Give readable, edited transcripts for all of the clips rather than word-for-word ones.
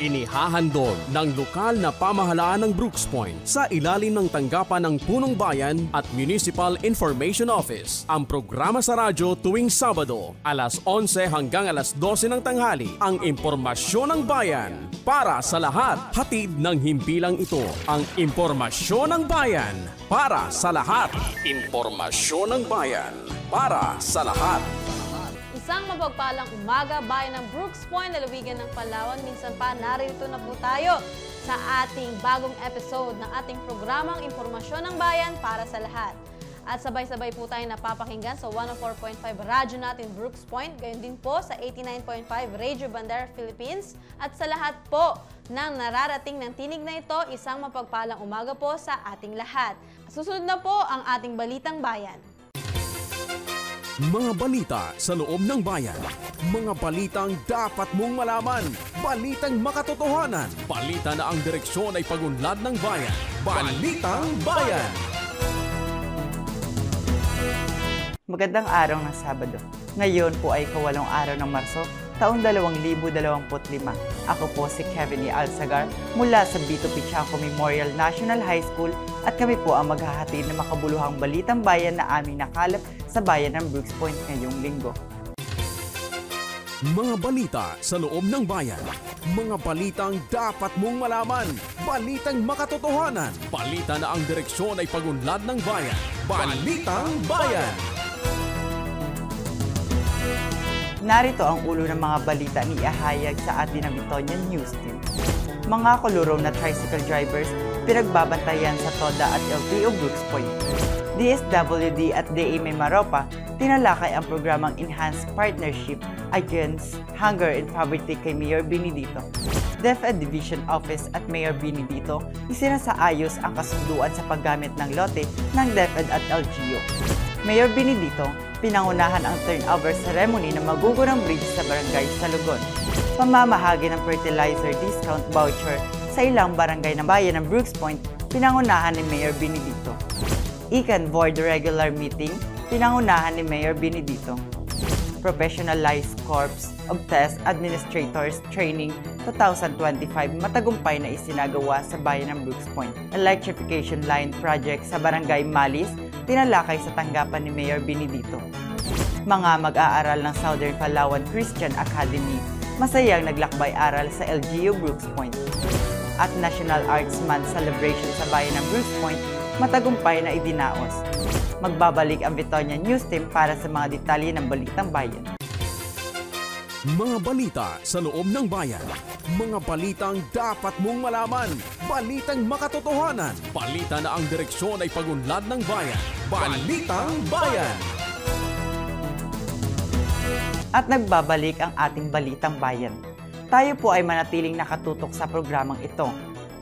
Inihahandog ng lokal na pamahalaan ng Brooks Point sa ilalim ng tanggapan ng Punong Bayan at Municipal Information Office. Ang programa sa radyo tuwing Sabado, alas 11 hanggang alas 12 ng tanghali, ang impormasyon ng bayan para sa lahat. Hatid ng himpilang ito, ang impormasyon ng bayan para sa lahat. Impormasyon ng bayan para sa lahat. Isang mapagpalang umaga, bayan ng Brooks Point, lalawigan ng Palawan. Minsan pa, narito na po tayo sa ating bagong episode ng ating programang Impormasyon ng Bayan para sa lahat. At sabay-sabay po tayo napapakinggan sa 104.5 radyo natin Brooks Point, gayon din po sa 89.5 Radio Bandera Philippines. At sa lahat po ng nararating ng tinig na ito, isang mapagpalang umaga po sa ating lahat. Susunod na po ang ating Balitang Bayan. Mga balita sa loob ng bayan. Mga balitang dapat mong malaman. Balitang makatotohanan. Balita na ang direksyon ay pagunlad ng bayan. Balitang Bayan. Magandang araw ng Sabado. Ngayon po ay ika-8 araw ng Marso, taong 2025. Ako po si Kevin E. Alsagar mula sa Vito Pichaco Memorial National High School at kami po ang maghahatid ng makabuluhang balitang bayan na aming nakalap sa bayan ng Brooks Point ngayong linggo. Mga balita sa loob ng bayan. Mga balitang dapat mong malaman. Balitang makatotohanan. Balita na ang direksyon ay pagunlad ng bayan. Balitang Bayan. Narito ang ulo ng mga balita ni ihahayag sa atin ng Vitonian News Team. Mga kolorong na tricycle drivers pinagbabantayan sa TODA at LTO Brooks Point. DSWD at DA Maropa tinalakay ang programang Enhanced Partnership Against Hunger and Poverty kay Mayor Benedito. DepEd Division Office at Mayor Benedito isinasaayos ang kasunduan sa paggamit ng lote ng DepEd at LGU. Mayor Benedito pinangunahan ang turnover ceremony ng magugurang bridge sa barangay Salugon. Pamamahagi ng fertilizer discount voucher sa ilang barangay ng bayan ng Brooks Point, pinangunahan ni Mayor Benedito. Ican Board Regular Meeting, pinangunahan ni Mayor Benedito. Professionalized Corps of Test Administrators Training 2025 matagumpay na isinagawa sa bayan ng Brooks Point. Electrification Line Project sa Barangay Malis, tinalakay sa tanggapan ni Mayor Benedito. Mga mag-aaral ng Southern Palawan Christian Academy, masayang naglakbay-aral sa LGU Brooks Point. At National Arts Month Celebration sa bayan ng Brooks Point, matagumpay na idinaos. Magbabalik ang Vitonian News Team para sa mga detalye ng Balitang Bayan. Mga balita sa loob ng bayan. Mga balitang dapat mong malaman. Balitang makatotohanan. Balita na ang direksyon ay pagunlad ng bayan. Balitang Bayan. At nagbabalik ang ating Balitang Bayan. Tayo po ay manatiling nakatutok sa programang ito.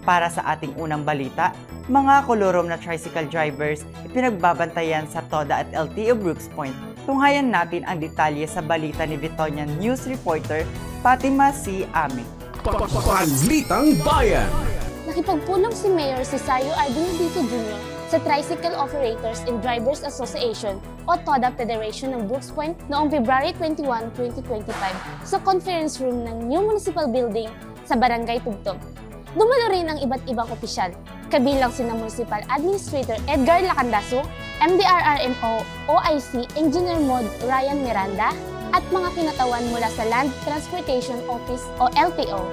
Para sa ating unang balita, mga kolorom na tricycle drivers ipinagbabantayan sa TODA at LTO Brooks Point. Tunghayan natin ang detalye sa balita ni Vitonian News reporter Fatima C. Ame. Balitang Bayan. Nakipagpulong si Mayor Cesario R. Benedito Jr. sa Tricycle Operators and Drivers Association o TODA Federation ng Brooks Point noong February 21, 2025 sa conference room ng New Municipal Building sa Barangay Tugtog. Dumalo rin ang iba't ibang opisyal, kabilang sina Municipal Administrator Edgar Lacandaso, MDRRMO OIC Engineer Mod Ryan Miranda, at mga kinatawan mula sa Land Transportation Office o LTO,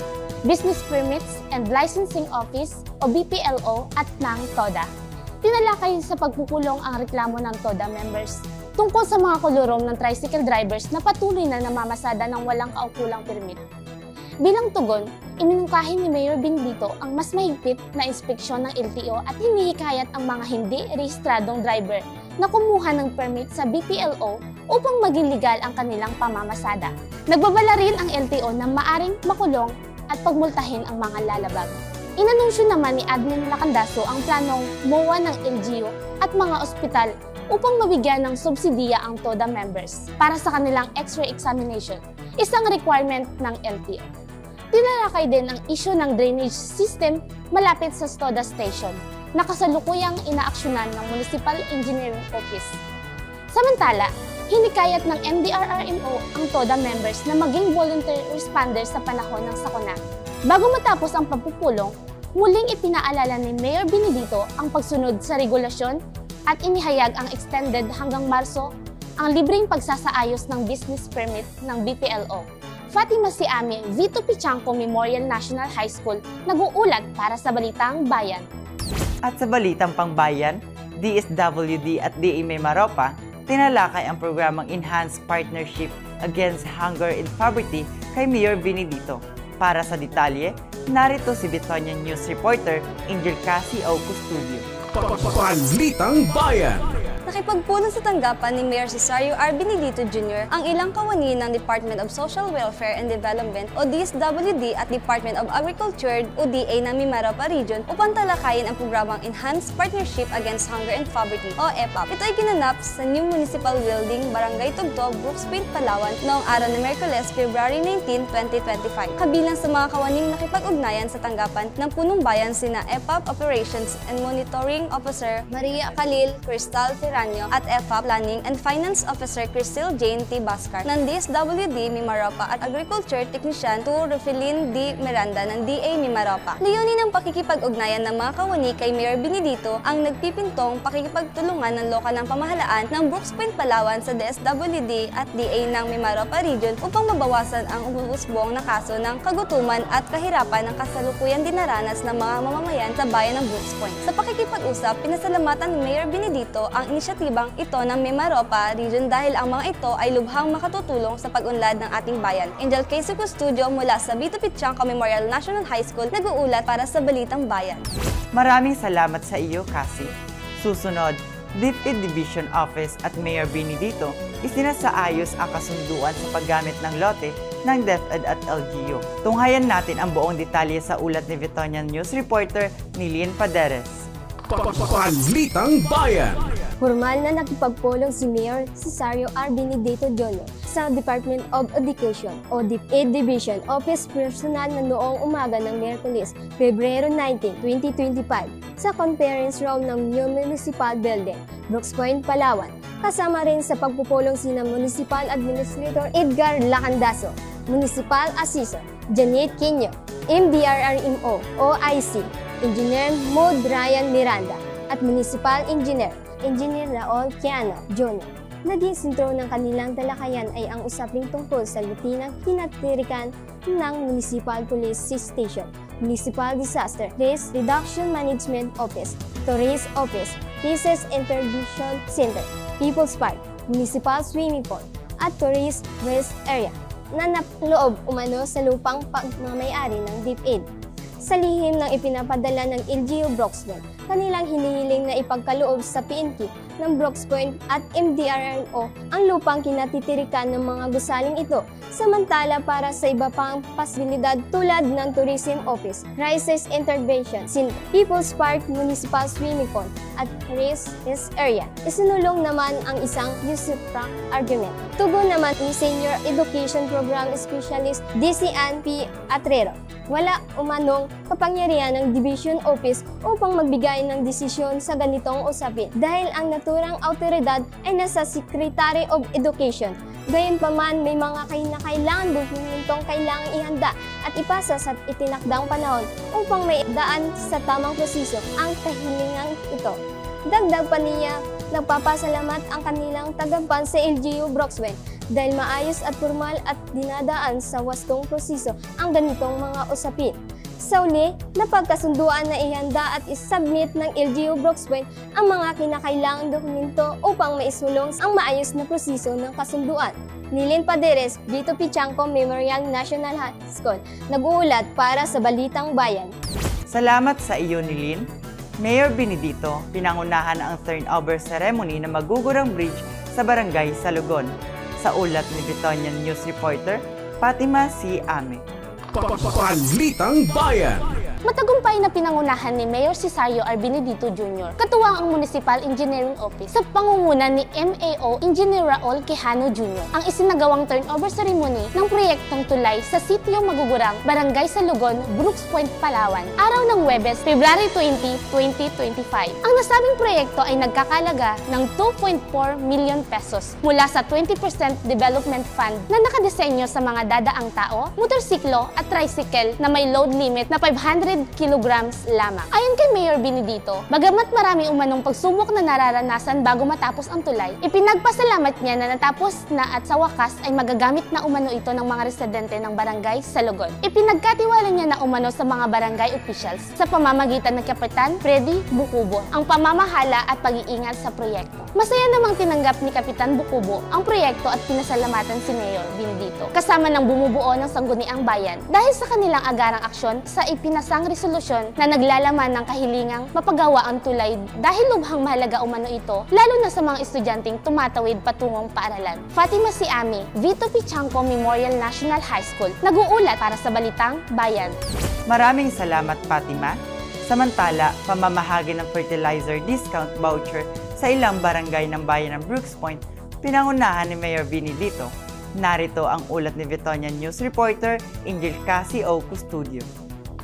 Business Permits and Licensing Office o BPLO at ng TODA. Tinalakay sa pagpupulong ang reklamo ng TODA members tungkol sa mga kolorom ng tricycle drivers na patuloy na namamasada ng walang kaukulang permit. Bilang tugon, iminungkahi ni Mayor Benedito ang mas mahigpit na inspeksyon ng LTO at hinihikayat ang mga hindi rehistradong driver na kumuha ng permit sa BPLO upang maging legal ang kanilang pamamasada. Nagbabala rin ang LTO na maaring makulong at pagmultahin ang mga lalabag. Inanunsyo naman ni Admin Lacandaso ang planong MOA ng LGU at mga ospital upang mabigyan ng subsidiya ang TODA members para sa kanilang X-ray examination, isang requirement ng LTO. Tinalakay din ang isyu ng drainage system malapit sa TODA station na kasalukuyang inaaksyonan ng Municipal Engineering Office. Samantala, hinikayat ng MDRRMO ang TODA members na maging volunteer responders sa panahon ng sakuna Bago matapos ang pagpupulong, muling ipinaalala ni Mayor Benedito ang pagsunod sa regulasyon at inihayag ang extended hanggang Marso ang libreng pagsasaayos ng business permit ng BPLO. Fatima Siame, Vito Pichangco Memorial National High School, nag-uulat para sa Balitang Bayan. At sa Balitang Pangbayan, DSWD at DA Mimaropa, tinalakay ang programang Enhanced Partnership Against Hunger and Poverty kay Mayor Benedito. Para sa detalye, narito si Bitonia News reporter Angel Cassie O. Custodio. Balitang Bayan. Nakipagpulong sa tanggapan ni Mayor Cesario R. Benedito Jr. ang ilang kawani ng Department of Social Welfare and Development o DSWD at Department of Agriculture o DA ng Mimaropa Region upang talakayin ang programang Enhanced Partnership Against Hunger and Poverty o EPAP. Ito ay ginanap sa New Municipal Building, Barangay Tugto, Brooks Point, Palawan noong araw ng Miyerkules, February 19, 2025. Kabilang sa mga kawaning nakipag-ugnayan sa tanggapan ng punong bayan sina EPAP Operations and Monitoring Officer Maria Khalil Cristal at EPAP Planning and Finance Officer Cristil Jane T. Bascar ng DSWD Mimaropa at Agriculture Technician to Rufelin D. Miranda ng DA Mimaropa. Layunin ng pakikipag-ugnayan ng mga kawani kay Mayor Benedito ang nagpipintong pakikipagtulungan ng lokal ng pamahalaan ng Brooks Point, Palawan sa DSWD at DA ng Mimaropa Region upang mabawasan ang umuusbong na kaso ng kagutuman at kahirapan ng kasalukuyan dinaranas ng mga mamamayan sa bayan ng Brooks Point. Sa pakikipag-usap, pinasalamatan ni Mayor Benedito ang inisyatibang ito ng Mimaropa Region dahil ang mga ito ay lubhang makatutulong sa pag-unlad ng ating bayan. Angel Casey Custodio mula sa Vito Pichangco Memorial National High School nag-uulat para sa Balitang Bayan. Maraming salamat sa iyo, Cassie. Susunod, DepEd Division Office at Mayor Benedito isinasaayos ang kasunduan sa paggamit ng lote ng DepEd at LGU. Tunghayan natin ang buong detalye sa ulat ni Bitonia News reporter Nilien Paderes. Balitang Bayan. Formal na nakipagpulong si Mayor Cesario R. Benedito Jr. sa Department of Education o DepEd Division Office Personnel na noong umaga ng Miyerkules, Pebrero 19, 2025 sa conference room ng New Municipal Building, Brooks Point, Palawan. Kasama rin sa pagpupulong sina Municipal Administrator Edgar Lacandaso, Municipal Assessor Janet Quino, MDRRMO OIC, Engineer Maud Ryan Miranda at Municipal Engineer Raul Kiano Jr. Naging sentro ng kanilang talakayan ay ang usaping tungkol sa rutinang kinatirikan ng Municipal Police Station, Municipal Disaster Risk Reduction Management Office, Tourist Office, Crisis Intervention Center, People's Park, Municipal Swimming Pool, at Tourist Rest Area na naploob umano sa lupang pagmamayari ng DepEd. Sa lihim ng ipinapadala ng LGU Brooks Point, kanilang hinihiling na ipagkaloob sa PNP ng Brooks Point at MDRRMO ang lupang kinatitirikan ng mga gusaling ito, samantala para sa iba pang pasibilidad tulad ng Tourism Office, Crisis Intervention Center, People's Park, Municipal Swimming Pool at Rest Area. Isinulong naman ang isang usufruct argument. Tugon naman ni Senior Education Program Specialist DCN P. Atrero. Wala umanong kapangyarihan ng Division Office upang magbigay ng desisyon sa ganitong usapin dahil ang naturang autoridad ay nasa Secretary of Education. Gayunpaman, may mga kinakailangan dokumentong kailangang ihanda at ipasa sa itinakdang panahon upang may daan sa tamang proseso ang kahilingang ito. Dagdag pa niya, nagpapasalamat ang kanilang tagampan sa LGU Brooks Point dahil maayos at formal at dinadaan sa wastong proseso ang ganitong mga usapin. Sa uli, napagkasunduan na ihanda at isubmit ng LGU Brooks Point ang mga kinakailangang dokumento upang maisulong ang maayos na proseso ng kasunduan. Nilien Paderes, Vito Pichangco Memorial National High School, nag-uulat para sa Balitang Bayan. Salamat sa iyo, Nilien. Mayor Benedito, pinangunahan ang turnover ceremony na magugurang bridge sa Barangay Salugon. Sa ulat ni Bitonia News reporter Fatima C. Ame. Balitang Bayan. Matagumpay na pinangunahan ni Mayor Cesario R. Benedito Jr. katuwang ang Municipal Engineering Office sa pangunguna ni MAO Engineer Raul Quijano Jr. ang isinagawang turnover ceremony ng proyektong tulay sa Sitio Magugurang, Barangay Salugon, Brooks Point, Palawan, araw ng Huwebes, February 20, 2025. Ang nasabing proyekto ay nagkakalaga ng 2.4 million pesos mula sa 20% Development Fund na nakadesenyo sa mga dadaang tao, motorsiklo at tricycle na may load limit na 500 kilograms lamang. Ayon kay Mayor Benedito, bagamat marami umanong pagsubok na nararanasan bago matapos ang tulay, ipinagpasalamat niya na natapos na at sa wakas ay magagamit na umano ito ng mga residente ng Barangay Salugon. Ipinagkatiwala niya na umano sa mga barangay officials sa pamamagitan ng Kapitan Freddy Bukubo ang pamamahala at pag-iingat sa proyekto. Masaya namang tinanggap ni Kapitan Bukubo ang proyekto at pinasalamatan si Mayor Benedito kasama ng bumubuo ng Sangguniang Bayan dahil sa kanilang agarang aksyon sa ipinasang resolusyon na naglalaman ng kahilingang mapagawa ang tulay dahil lubhang mahalaga umano ito lalo na sa mga estudyanteng tumatawid patungong paaralan. Fatima Siami, Vito Pichanco Memorial National High School, nag-uulat para sa Balitang Bayan. Maraming salamat, Fatima. Samantala, pamamahagi ng fertilizer discount voucher sa ilang barangay ng bayan ng Brooks Point, pinangunahan ni Mayor Benedito. Narito ang ulat ni Vitonia News reporter Angel Cassie O. Custodio.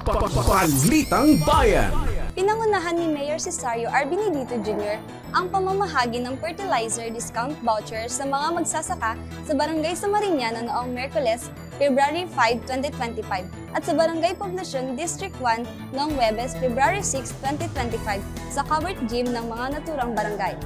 Balitang Bayan. Pinangunahan ni Mayor Cesario R. Benedito Jr. ang pamamahagi ng fertilizer discount voucher sa mga magsasaka sa Barangay Samariñana noong Miyerkules, February 5, 2025 at sa Barangay Poblacion District 1 noong Huwebes, February 6, 2025 sa covered gym ng mga naturang barangay.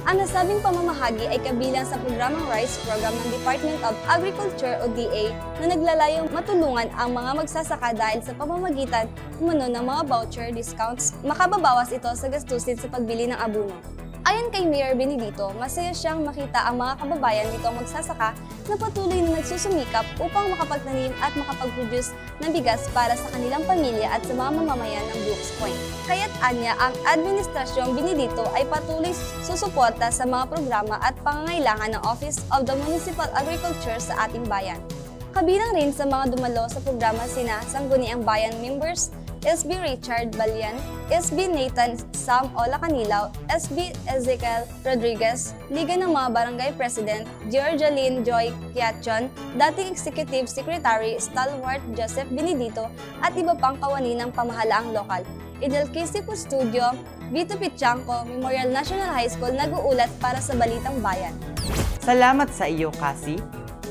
Ang nasabing pamamahagi ay kabilang sa programang RICE program ng Department of Agriculture o DA na naglalayong matulungan ang mga magsasaka dahil sa pamamagitan umano ng mga voucher discounts, makababawas ito sa gastusin sa pagbili ng abono. Ayon kay Mayor Benedito, masaya siyang makita ang mga kababayan nitong magsasaka na patuloy na nagsusumikap upang makapagtanim at makapag-produce ng bigas para sa kanilang pamilya at sa mga mamamayan ng Brooks Point. Kaya't anya ang Administrasyong Benedito ay patuloy susuporta sa mga programa at pangangailangan ng Office of the Municipal Agriculture sa ating bayan. Kabilang rin sa mga dumalo sa programa sina Sangguniang Bayan members, SB Richard Balian, SB Nathan Sam Ola Canilaw, SB Ezekiel Rodriguez, Liga ng mga Barangay President, Georgialine Joy Kiachon, dating Executive Secretary Stalwart Joseph Benedito at iba pang kawani ng pamahalaang lokal. Edelkisi Custodio, Vito Pichanco, Memorial National High School nag-uulat para sa Balitang Bayan. Salamat sa iyo, Cassie.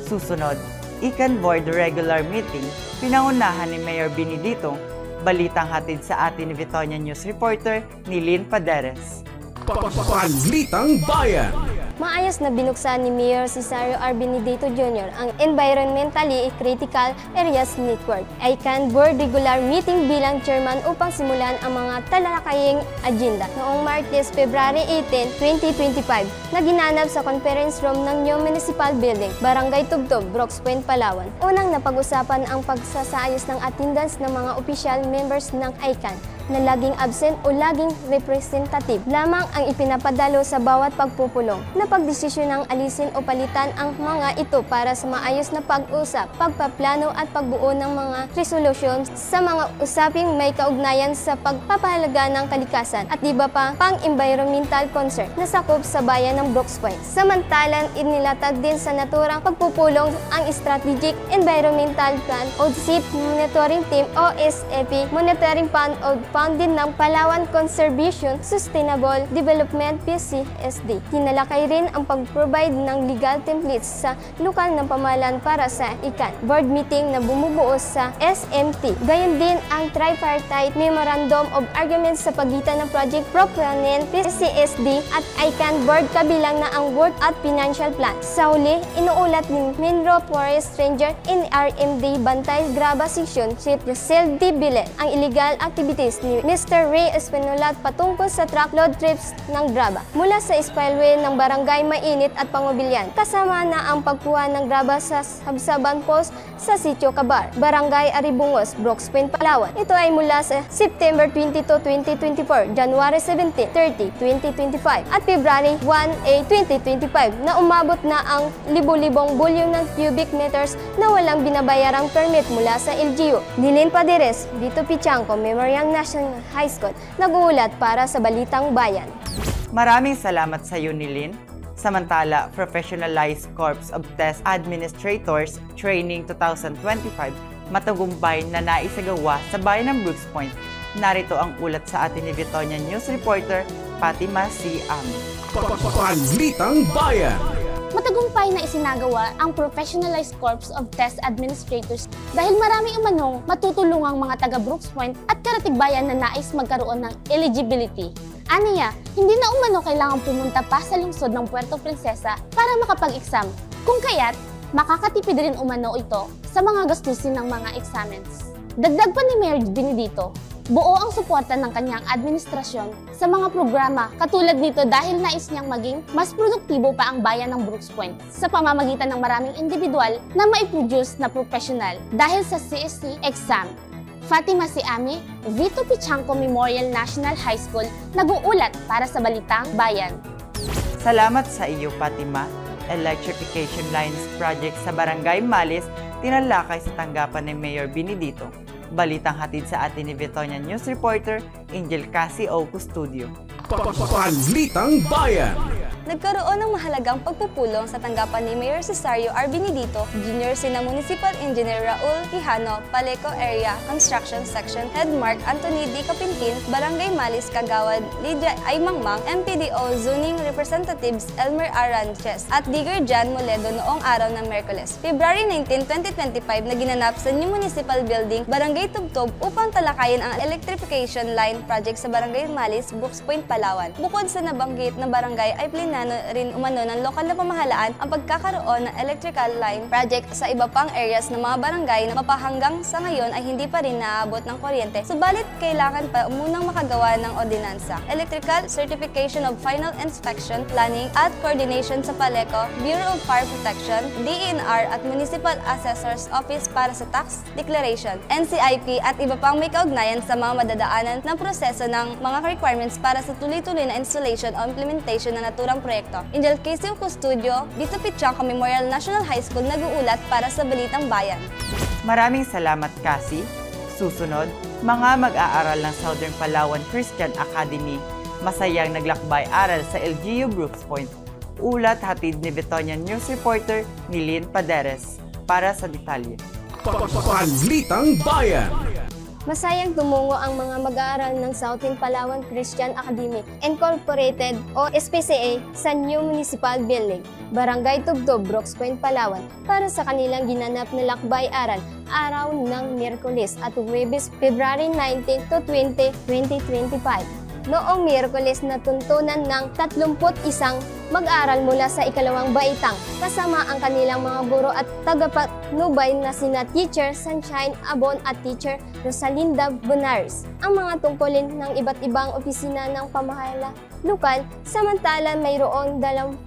Susunod, Ican Board Regular Meeting, pinangunahan ni Mayor Benedito. Balitang hatid sa atin ni Vitonia News reporter ni Lynn Paderes. Balitang Bayan. Maayos na binuksan ni Mayor Cesario R. Benedito Jr. ang Environmentally Critical Areas Network ICAN Board Regular Meeting bilang chairman upang simulan ang mga talalakaying agenda noong Martes, February 18, 2025 na ginanap sa conference room ng New Municipal Building, Barangay Tubtob, Brooks Point, Palawan. Unang napag-usapan ang pagsasaayos ng attendance ng mga official members ng ICAN na laging absent o laging representative lamang ang ipinapadalo sa bawat pagpupulong. Napagdesisyon ng alisin o palitan ang mga ito para sa maayos na pag-usap, pagpaplano at pagbuo ng mga resolusyon sa mga usaping may kaugnayan sa pagpapahalaga ng kalikasan at iba pa pang-environmental concern na sakop sa bayan ng Brooks Point. Samantalang inilatag din sa naturang pagpupulong ang Strategic Environmental Plan o SIP Monitoring Team o SEP Monitoring Fund o founded ng Palawan Conservation Sustainable Development PCSD. Tinalakay rin ang pag-provide ng legal templates sa lokal ng pamahalaan para sa ICAN board meeting na bumubuo sa SMT. Gayon din ang Tripartite Memorandum of Agreement sa pagitan ng Project Proponent, PCSD at ICAN board kabilang na ang work at financial plan. Sa huli, inuulat ni Minro Forest Ranger in RMD Bantay Graba Section Chief Giselle D. Bilet ang illegal activities request ni Mr. Ray Espinola patungkol sa truckload trips ng graba mula sa spillway ng Barangay Mainit at Pangubilyan, kasama na ang pagkuha ng graba sa Sabsaban Post sa Sitio Cabar, Barangay Aribungos, Brooks Point, Palawan. Ito ay mula sa September 22, 2024, January 17, 30, 2025 at February 1, 2025 na umabot na ang libo-libong bulyon ng cubic meters na walang binabayarang permit mula sa LGU. Nilin Paderes, Vito Pichangco, Memorial National High School, nag-uulat para sa Balitang Bayan. Maraming salamat sa iyo, Nilin. Samantala, Professionalized Corps of Test Administrators Training 2025 matagumpay na naisagawa sa bayan ng Brooks Point. Narito ang ulat sa atin ni Vitonian News Reporter Fatima C. Ami. Balitang Bayan. Matagumpay na isinagawa ang Professionalized Corps of Test Administrators dahil marami umanong matutulungang mga taga Brooks Point at karatigbayan na nais magkaroon ng eligibility. Aniya, hindi na umano kailangang pumunta pa sa lungsod ng Puerto Princesa para makapag-exam. Kung kaya't, makakatipid rin umano ito sa mga gastusin ng mga examens. Dagdag pa ni Mayor Benedito, buo ang suporta ng kanyang administrasyon sa mga programa katulad nito dahil nais niyang maging mas produktibo pa ang bayan ng Brooks Point sa pamamagitan ng maraming individual na maiproduce na professional dahil sa CSC exam. Fatima C. Ami, Vito Pichangco Memorial National High School, nag-uulat para sa Balitang Bayan. Salamat sa iyo, Fatima. Electrification Lines Project sa Barangay Malis, tinalakay sa tanggapan ni Mayor Benedito. Balitang hatid sa atin ni Vitonian News Reporter Angel Cassie O. Custodio. Balitang Bayan. Nagkaroon ng mahalagang pagpupulong sa tanggapan ni Mayor Cesario R. Benedito Jr. sina Municipal Engineer Raul Quijano, Paleco Area Construction Section Head Mark Anthony D. Capintin, Barangay Malis, Kagawad, Lydia Aymangmang, MPDO Zoning Representatives Elmer Aranches at Digger Jan Moledo noong araw ng Miyerkules, February 19, 2025 na ginanap sa New Municipal Building, Barangay Tubtob upang talakayin ang electrification line project sa Barangay Malis, Brooks Point, Palawan. Bukod sa nabanggit na barangay ay plinano rin umano ng lokal na pamahalaan ang pagkakaroon ng electrical line project sa iba pang areas ng mga barangay na mapahanggang sa ngayon ay hindi pa rin naabot ng kuryente. Subalit kailangan pa munang makagawa ng ordinansa, electrical certification of final inspection, planning at coordination sa Paleco, Bureau of Fire Protection, DENR at Municipal Assessor's Office para sa tax declaration, NCIP at iba pang may kaugnayan sa mga madadaanan ng proseso ng mga requirements para sa tuloy-tuloy na installation o implementation ng naturang proyekto. Angel Casey Custodio, Vito Pichangco Memorial National High School, nag-uulat para sa Balitang Bayan. Maraming salamat, Cassie. Susunod, mga mag-aaral ng Southern Palawan Christian Academy, masayang naglakbay-aral sa LGU Brooks Point. Ulat hatid ni Vitonian News Reporter Nilin Paderes para sa detalye. Balitang Bayan. Masayang tumungo ang mga mag-aaral ng Southern Palawan Christian Academy Incorporated o SPCA sa New Municipal Building, Barangay Tubtob, Brooks Point, Palawan para sa kanilang ginanap na lakbay-aral araw ng Miyerkules at Huwebes, February 19 to 20, 2025. Noong Miyerkules natuntunan ng 31 mag-aaral mula sa ikalawang baitang kasama ang kanilang mga guro at tagapatnubay na sina Teacher Sunshine Abon at Teacher Rosalinda Bonaris. Ang mga tungkulin ng iba't ibang opisina ng pamahala lokal, samantala mayroong 27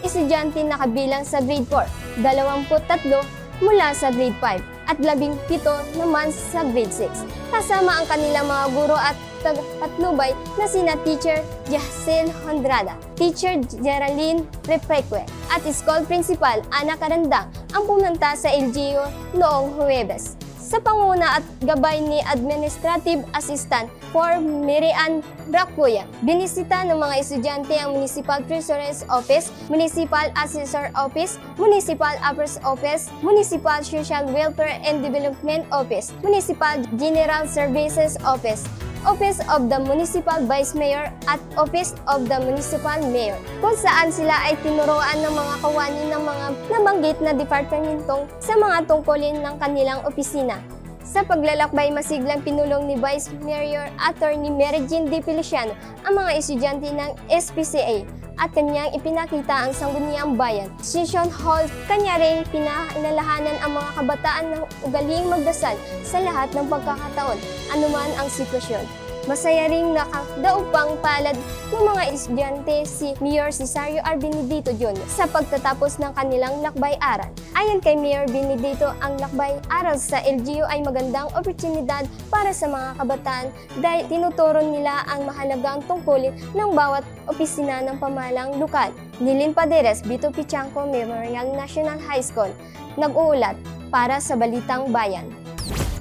estudyante na kabilang sa grade 4, 23 mula sa grade 5 at 17 naman sa grade 6. Kasama ang kanilang mga guro at tagapatnubay na sina Teacher Jacel Hondrada, Teacher Geraldine Refreque at School Principal Ana Carandang ang pumunta sa LGU noong Huwebes. Sa panguna at gabay ni Administrative Assistant for Marian Bracuya, binisita ng mga estudyante ang Municipal Treasurer's Office, Municipal Assessor Office, Municipal Affairs Office, Municipal Social Welfare and Development Office, Municipal General Services Office, Office of the Municipal Vice Mayor at Office of the Municipal Mayor, kung saan sila ay tinuruan ng mga kawani ng mga nabanggit na departamentong sa mga tungkulin ng kanilang opisina. Sa paglalakbay, masiglang pinulong ni Vice Mayor Attorney Mary Jean D. Feliciano ang mga estudyante ng SPCA at kanyang ipinakita ang sangguniang bayan. Session Hall, kanya ring pinaalalahanan ang mga kabataan na ugaling magdasal sa lahat ng pagkakataon, anuman ang sitwasyon. Masaya ring nakadaupang palad ng mga estudyante si Mayor Cesario R. Benedito Jr. sa pagtatapos ng kanilang lakbay-aral. Ayon kay Mayor Benedito, ang lakbay-aral sa LGU ay magandang oportunidad para sa mga kabataan dahil tinuturo nila ang mahalagang tungkulin ng bawat opisina ng pamahalang lokal. Nilin Paderes, Vito Pichangco Memorial National High School, nag-uulat para sa Balitang Bayan.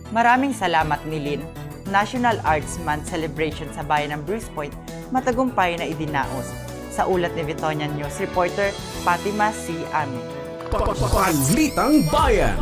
Maraming salamat, Nilin. National Arts Month celebration sa bayan ng Bruce Point matagumpay na idinaos. Sa ulat ni Vitonian News reporter Fatima C. Ami. Balitang Bayan.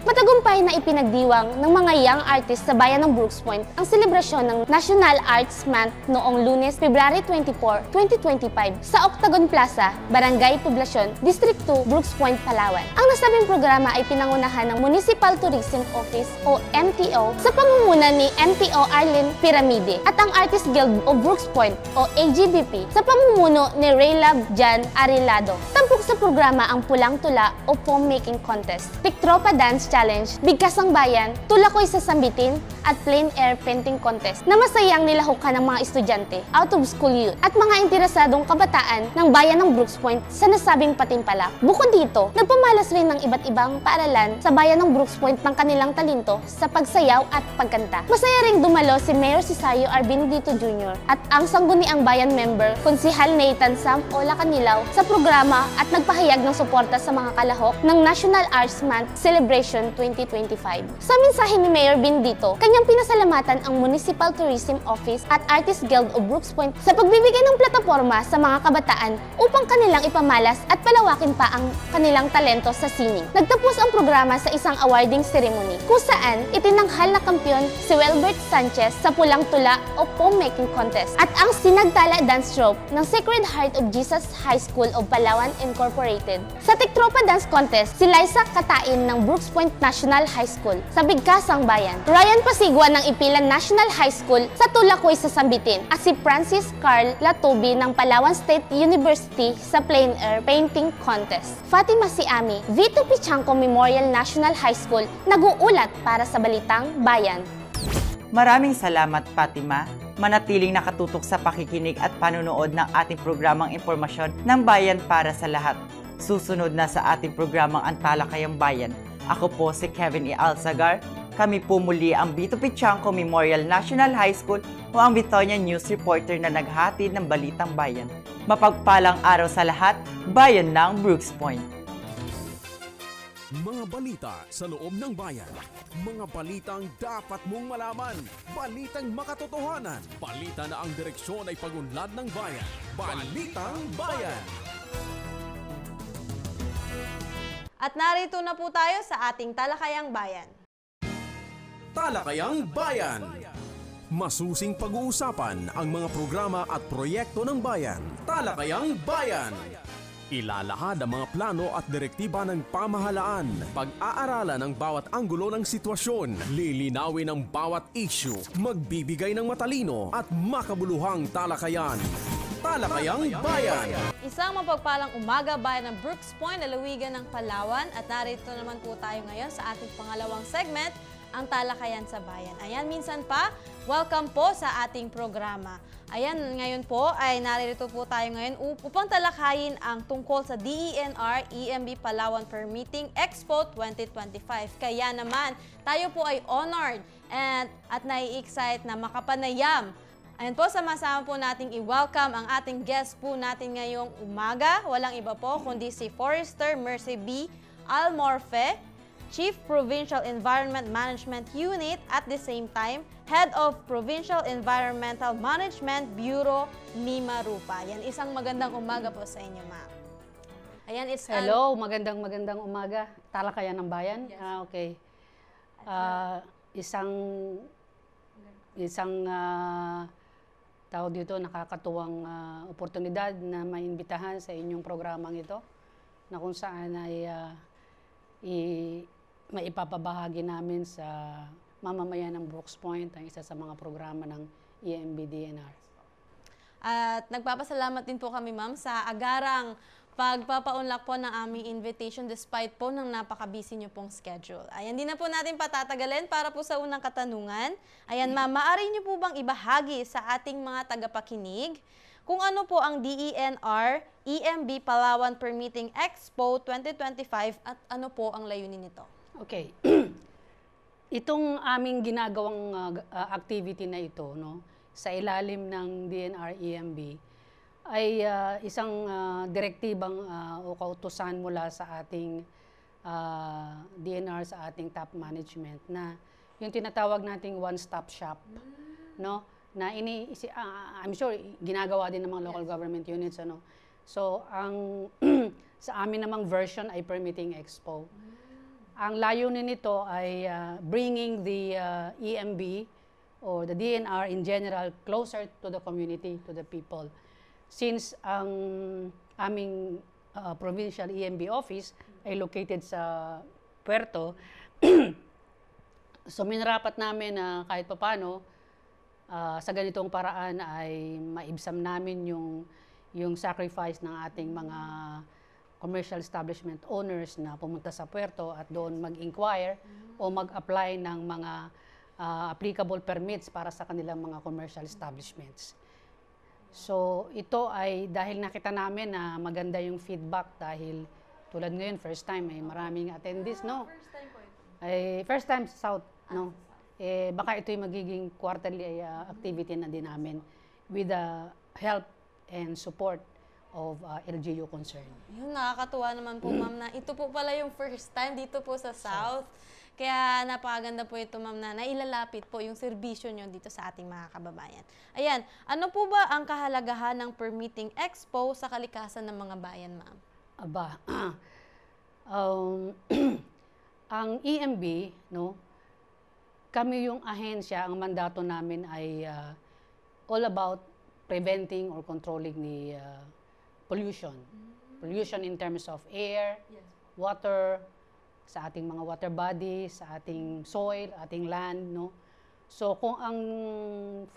Matagumpay na ipinagdiwang ng mga young artists sa bayan ng Brooks Point ang selebrasyon ng National Arts Month noong Lunes, February 24, 2025 sa Octagon Plaza, Barangay Poblacion, District 2, Brooks Point, Palawan. Ang nasabing programa ay pinangunahan ng Municipal Tourism Office o MTO sa pangunguna ni MTO Arlene Piramide at ang Artist Guild of Brooks Point o AGBP sa pamumuno ni Raylab Jan Arellado. Tampok sa programa ang Pulang Tula o Foam Making Contest, Tiktropa Dance Challenge, Bigkas ang Bayan, Tulakoy sa Sambitin, at Plein Air Painting Contest na masayang nilahukan ng mga estudyante, out of school youth, at mga interesadong kabataan ng bayan ng Brooks Point sa nasabing patimpalak. Bukod dito, nagpamalas rin ng iba't ibang paaralan sa bayan ng Brooks Point ng kanilang talento sa pagsayaw at pagkanta. Masaya ring dumalo si Mayor Cesario R. Benedito Jr. at ang Sangguniang Bayan member, Konsihal Nathan Sam Ola Canilaw sa programa at nagpahayag ng suporta sa mga kalahok ng National Arts Month Celebration 2025. Sa mensahe ni Mayor Benedito, kanyang pinasalamatan ang Municipal Tourism Office at Artist Guild of Brooks Point sa pagbibigay ng plataporma sa mga kabataan upang kanilang ipamalas at palawakin pa ang kanilang talento sa sining. Nagtapos ang programa sa isang awarding ceremony kung saan itinanghal na kampiyon si Welbert Sanchez sa Pulang Tula o Foam Making Contest at ang Sinagtala Dance Troupe ng Sacred Heart of Jesus High School of Palawan Incorporated. Sa Tiktropa Dance Contest, si Liza Katain ng Brooks Point National High School sa Bigkasang Bayan, Ryan Pasigwa ng Ipilan National High School sa Tulakoy sa Sambitin at si Francis Carl Latubi ng Palawan State University sa Plein Air Painting Contest. Fatima Siami, Vito Pichangco Memorial National High School, nag-uulat para sa Balitang Bayan. Maraming salamat, Fatima. Manatiling nakatutok sa pakikinig at panunood ng ating programang impormasyon ng bayan para sa lahat. Susunod na sa ating programang Ang Talakayang Bayan. Ako po si Kevin E. Alzagar. Kami po muli ang Vito Pichangco Memorial National High School o ang Vitonian News reporter na naghatid ng Balitang Bayan. Mapagpalang araw sa lahat, bayan ng Brooks Point. Mga balita sa loob ng bayan. Mga balitang dapat mong malaman. Balitang makatotohanan. Balita na ang direksyon ay pagunlad ng bayan. Balitang Bayan. At narito na po tayo sa ating Talakayang Bayan. Talakayang Bayan. Masusing pag-uusapan ang mga programa at proyekto ng bayan. Talakayang Bayan. Ilalahad ang mga plano at direktiba ng pamahalaan. Pag-aaralan ang bawat anggulo ng sitwasyon. Lilinawin ang bawat issue. Magbibigay ng matalino at makabuluhang talakayan. Talakayang Bayan. Isang mapagpalang umaga bayan ng Brooks Point, lalawigan ng Palawan. At narito naman po tayo ngayon sa ating pangalawang segment, ang Talakayan sa Bayan. Ayan, minsan pa, welcome po sa ating programa. Ayan, ngayon po ay narito po tayo ngayon upang talakayin ang tungkol sa DENR EMB Palawan Permitting Expo 2025. Kaya naman, tayo po ay honored at nai-excite na makapanayam. Ayan po, sama-sama po nating i-welcome ang ating guest po natin ngayong umaga. Walang iba po kundi si Forester Mercy B. Almorfe, Chief Provincial Environment Management Unit at the same time, Head of Provincial Environmental Management Bureau, Mima Rupa. Yan, isang magandang umaga po sa inyo, ma'am. Ayan, Hello, magandang umaga. Talakayan ng Bayan? Yes. Okay. Tao dito, nakakatuwang oportunidad na maimbitahan sa inyong programang ito na kung saan ay maipapabahagi namin sa mamamayan ng Brooks Point ang isa sa mga programa ng EMB DNR. At nagpapasalamat din po kami, ma'am, sa agarang pagpapaunlak po ng aming invitation despite po ng napaka-busy nyo pong schedule. Ayan, di na po natin patatagalin para po sa unang katanungan. Ayan, ma'am, maaari nyo po bang ibahagi sa ating mga tagapakinig kung ano po ang DENR EMB Palawan Permitting Expo 2025 at ano po ang layunin nito? Okay. Itong aming ginagawang activity na ito, no, sa ilalim ng DENR EMB, ay isang direktibang o kautusan mula sa ating DENR, sa ating top management, na yung tinatawag nating one-stop shop, no? Na I'm sure ginagawa din ng mga local government units, ano. So ang sa amin namang version ay Permitting Expo. Ang layunin nito ay bringing the EMB or the DENR in general closer to the community, to the people. Since ang aming provincial EMB office ay located sa Puerto, so minarapat namin na kahit papano sa ganitong paraan ay maibsam namin yung sacrifice ng ating mga commercial establishment owners na pumunta sa Puerto at doon mag-inquire o mag-apply ng mga applicable permits para sa kanilang mga commercial establishments. So ito ay dahil nakita namin na maganda yung feedback dahil tulad ngayon first time ay maraming attendees, no? First time po ito. Ay first time sa South, no? Baka ito yung magiging quarterly activity na din namin with the help and support of LGU concern. Yun, nakakatuwa naman po, ma'am, na ito po pala yung first time dito po sa South. Kaya napakaganda po ito, ma'am, na nailalapit po yung serbisyo nyo dito sa ating mga kababayan. Ayan, ano po ba ang kahalagahan ng Permitting Expo sa kalikasan ng mga bayan, ma'am? Aba, ang EMB, no, kami yung ahensya, ang mandato namin ay all about preventing or controlling the pollution. Pollution in terms of air, water, sa ating mga water bodies, sa ating soil, ating land, no. So kung ang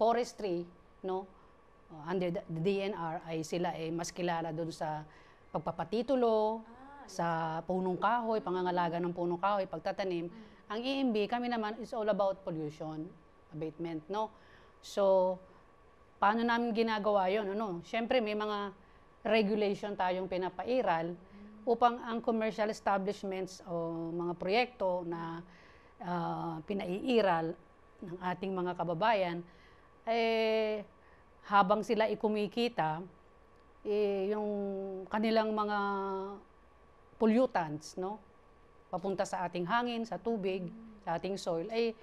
forestry, no, under the DENR ay sila ay mas kilala doon sa pagpapatitulo, sa punong kahoy, pangangalaga ng punong kahoy, pagtatanim. Ang EMB, kami naman is all about pollution abatement, no. So paano namin ginagawa 'yon, ano? Syempre may mga regulation tayong pinapairal upang ang commercial establishments o mga proyekto na pinaiiral ng ating mga kababayan, habang sila kumikita, yung kanilang mga pollutants, no, papunta sa ating hangin, sa tubig, sa ating soil, ay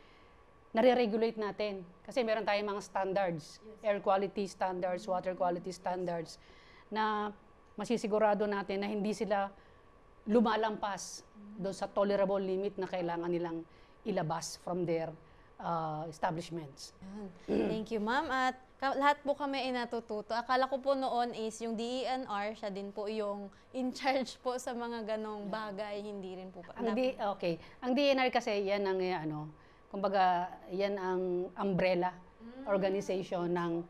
nare-regulate natin. Kasi meron tayong mga standards, air quality standards, water quality standards, na masisigurado natin na hindi sila lumalampas doon sa tolerable limit na kailangan nilang ilabas from their establishments. Thank you, ma'am. At lahat po kami ay natututo. Akala ko po noon is yung DENR, siya din po yung in charge po sa mga ganong bagay, hindi rin po. Okay. Ang DENR kasi yan ang kumbaga yan ang umbrella organization ng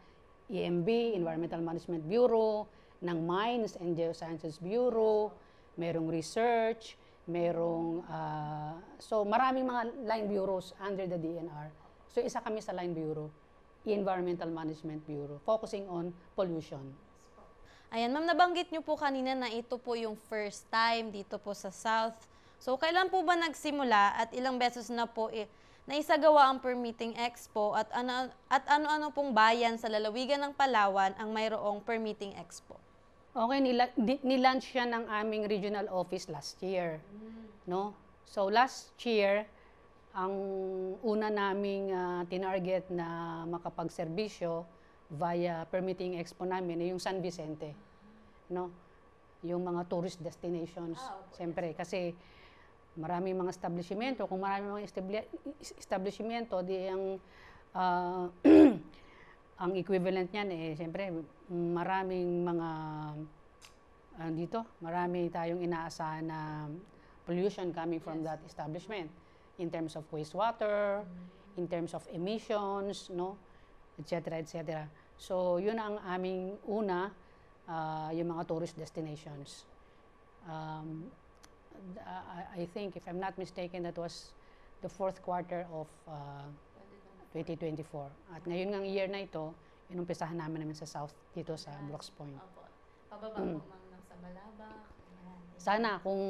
EMB, Environmental Management Bureau, ng Mines and Geosciences Bureau, merong research, merong, so maraming mga line bureaus under the DENR. So isa kami sa line bureau, Environmental Management Bureau, focusing on pollution. Ayan, ma'am, nabanggit niyo po kanina na ito po yung first time dito po sa South. So kailan po ba nagsimula at ilang beses na po naisagawa ang Permitting Expo at ano-ano pong bayan sa lalawigan ng Palawan ang mayroong Permitting Expo? Okay, nilaunch siya ng aming regional office last year, no? So last year, ang una naming tinarget na makapagserbisyo via Permitting Expo namin ay yung San Vicente, no? Yung mga tourist destinations, siyempre, kasi maraming mga establishmento. Kung maraming mga establishmento, di ang ang equivalent niyan siyempre maraming mga marami tayong inaasahan na pollution coming from that establishment in terms of wastewater, in terms of emissions, no, etc., etc. So, yun ang aming una, yung mga tourist destinations. I think, if I'm not mistaken, that was the fourth quarter of 2024. At ngayon ng year na ito, inumpisahan namin sa South, dito sa Brooks Point. Opo. Pababa po, ma'am, ng Sabalaba. Ayan. Sana kung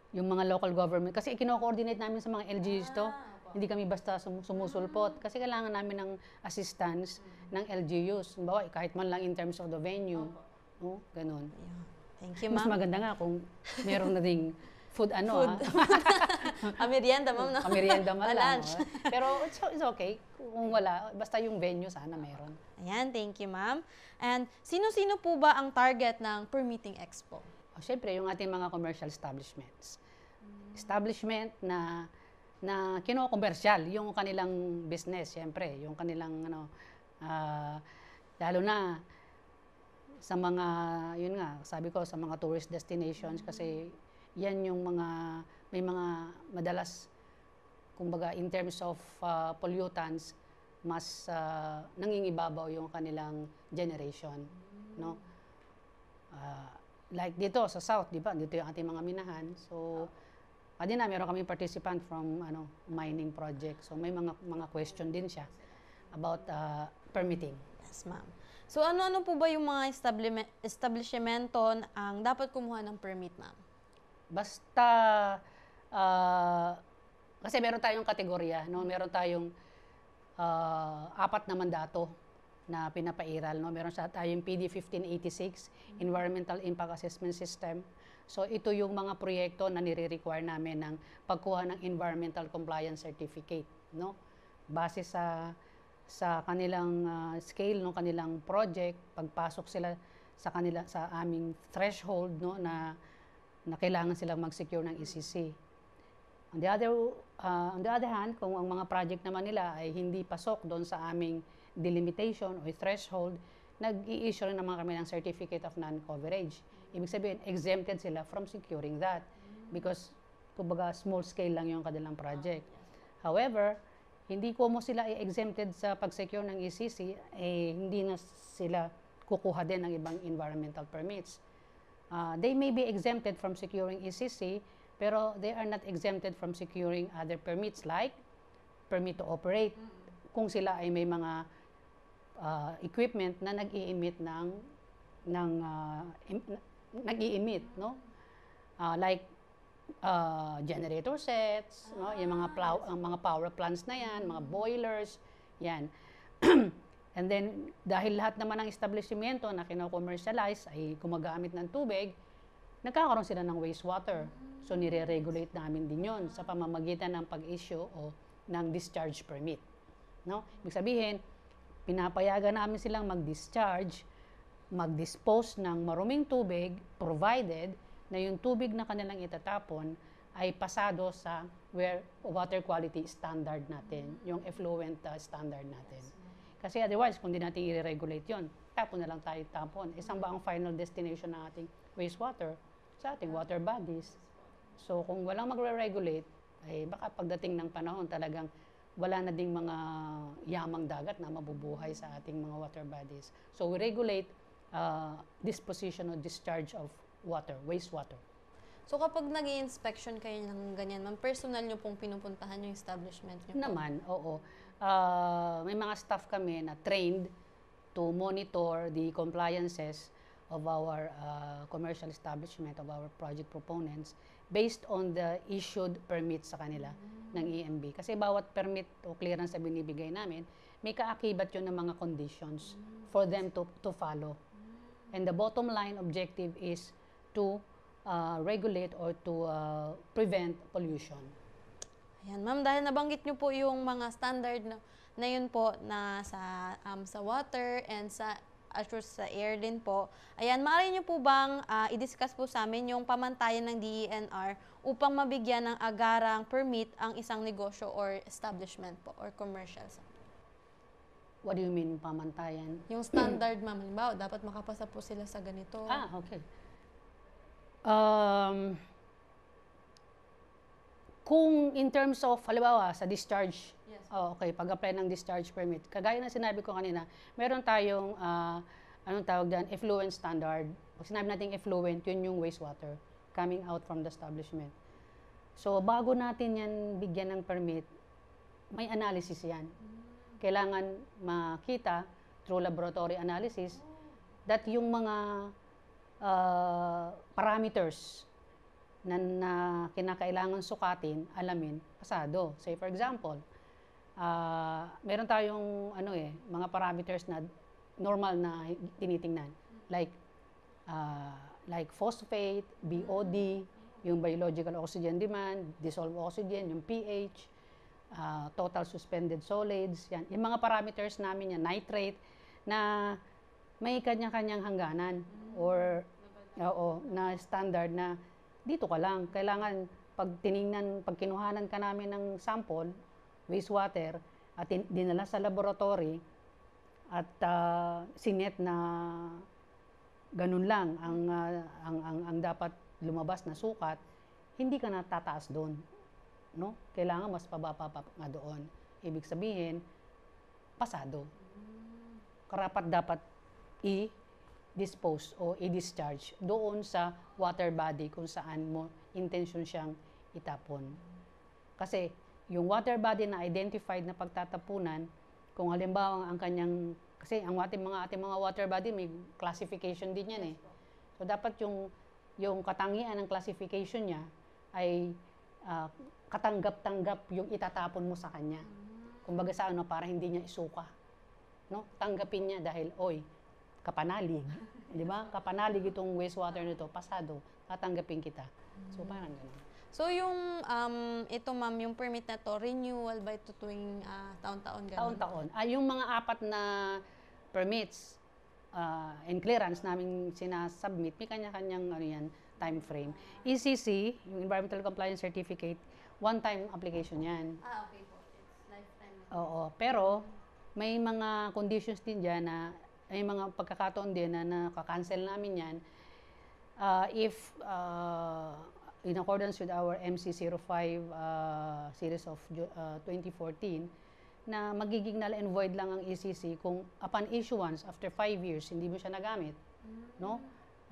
yung mga local government, kasi ikino-coordinate namin sa mga LGUs to, hindi kami basta sumusulpot. Kasi kailangan namin ng assistance ng LGUs. Bawa, kahit man lang in terms of the venue. No? Ganun. Thank you, Mas ma'am. maganda nga kung meron na ding food. Merienda, ma'am, no? Merienda man lang. Lunch. Pero it's okay. Kung wala, basta yung venue sana meron. Ayan, thank you, ma'am. And sino-sino po ba ang target ng Permitting Expo? Siyempre, yung ating mga commercial establishments. Establishment na kino-commercial, yung kanilang business, siyempre, yung kanilang, lalo na sa mga, yun nga, sabi ko, sa mga tourist destinations, kasi yan yung may mga madalas, kumbaga, in terms of pollutants, mas nangingibabaw yung kanilang generation, no? Like dito sa South, di ba? Dito yung ating mga minahan. So, kanina meron kaming participant from mining project. So, may mga question din siya about permitting. Yes, ma'am. So, ano-ano po ba yung mga establishmento ang dapat kumuha ng permit, ma'am? Basta, kasi meron tayong kategorya, no? Meron tayong 4 na mandato na pinapairal, no? Meron tayong PD 1586, Environmental Impact Assessment System. So, ito yung mga proyekto na nire-require namin ng pagkuha ng Environmental Compliance Certificate, no? Base sa kanilang scale ng kanilang project, pagpasok sila sa aming threshold, no, na kailangan silang mag-secure ng ECC. On the other hand, kung ang mga project naman nila ay hindi pasok doon sa aming delimitation o threshold, nag-i-issue rin naman kami ng Certificate of Non-Coverage. Ibig sabihin, exempted sila from securing that because, kumbaga, small scale lang yung kanilang project. However, hindi ko mo sila exempted sa pag-secure ng ECC, hindi na sila kukuha din ng ibang environmental permits. They may be exempted from securing ECC, pero they are not exempted from securing other permits like permit to operate. Kung sila ay may mga equipment na nag-i-emit nag-i-emit, no? Like generator sets, no? Yung mga power plants na yan, mga boilers, yan. And then, dahil lahat naman ng establishmento na kino-commercialize ay gumagamit ng tubig, nagkakaroon sila ng wastewater. So, nire-regulate namin din yon sa pamamagitan ng pag-issue o ng discharge permit. No? Ibig sabihin, pinapayagan namin silang mag-discharge, mag-dispose ng maruming tubig, provided na yung tubig na kanilang itatapon ay pasado sa water quality standard natin, yung effluent standard natin. Kasi otherwise, kung di natin i-regulate yon, tapon na lang tayo tapon. Isang ba ang final destination ng ating wastewater? Sa ating water bodies. So, kung walang magre-regulate, ay baka pagdating ng panahon talagang wala na ding mga yamang dagat na mabubuhay sa ating mga water bodies. So, we regulate disposition or discharge of water, wastewater. So, kapag nag-i-inspection kayo ng ganyan, ma'am, personal nyo pong pinupuntahan yung establishment nyo? Naman, oo. May mga staff kami na trained to monitor the compliances of our commercial establishment, of our project proponents, based on the issued permits sa kanila ng EMB. Kasi bawat permit o clearance na binibigay namin, may kaakibat yun ng mga conditions for them to follow. And the bottom line objective is to regulate or to prevent pollution. Ayan, ma'am, dahil nabanggit nyo po yung mga standard na yun po na sa water and sa air din po. Ayan, maaari nyo po bang i-discuss po sa amin yung pamantayan ng DENR upang mabigyan ng agarang permit ang isang negosyo or establishment po or commercial? What do you mean pamantayan? Yung standard, ma'am, halimbawa, dapat makapasa po sila sa ganito. Okay. Kung in terms of, halimbawa, sa discharge, okay, pag-apply ng discharge permit, kagaya na sinabi ko kanina, meron tayong, anong tawag dyan, effluent standard. Pag sinabi natin effluent, yun yung wastewater coming out from the establishment. So, bago natin yan bigyan ng permit, may analysis yan. Kailangan makita through laboratory analysis that yung mga parameters na kinakailangan sukatin, alamin, pasado. Say for example, meron tayong mga parameters na normal na tinitingnan. Like phosphate, BOD, yung biological oxygen demand, dissolved oxygen, yung pH, total suspended solids, yan. Yung mga parameters namin yan, nitrate, na may kanya-kanyang hangganan or na standard na dito ka lang. Kailangan pag kinuhanan ka namin ng sample, wastewater, at dinala sa laboratory at sinet na ganun lang ang dapat lumabas na sukat, hindi ka na tataas doon. No? Kailangan mas pababa pa nga doon. Ibig sabihin, pasado. Karapat dapat i-dispose o i-discharge doon sa water body kung saan mo intention siyang itapon. Kasi yung water body na identified na pagtatapunan, kung halimbawa ang kanyang, kasi ang ating mga water body may classification din yan eh. So dapat yung katangian ng classification niya ay katanggap-tanggap yung itatapon mo sa kanya. Kumbaga sa para hindi niya isuka. No? Tanggapin niya dahil, kapanalig. Di ba? Kapanalig itong wastewater nito, pasado, tatanggapin kita. So, parang gano'n. So, yung, ito ma'am, yung permit na to, renewal ba ito tuwing taon-taon gano'n? Taon-taon. Yung mga 4 na permits and clearance namin sinasubmit, may kanya-kanyang time frame. ECC, yung Environmental Compliance Certificate, one-time application yan. Okay po. It's lifetime. Oo. Pero, may mga conditions din dyan na, may mga pagkakataon din na nakakancel namin yan if in accordance with our MC05 series of 2014 na magiging null and void lang ang ECC kung upon issuance after 5 years hindi mo siya nagamit, no?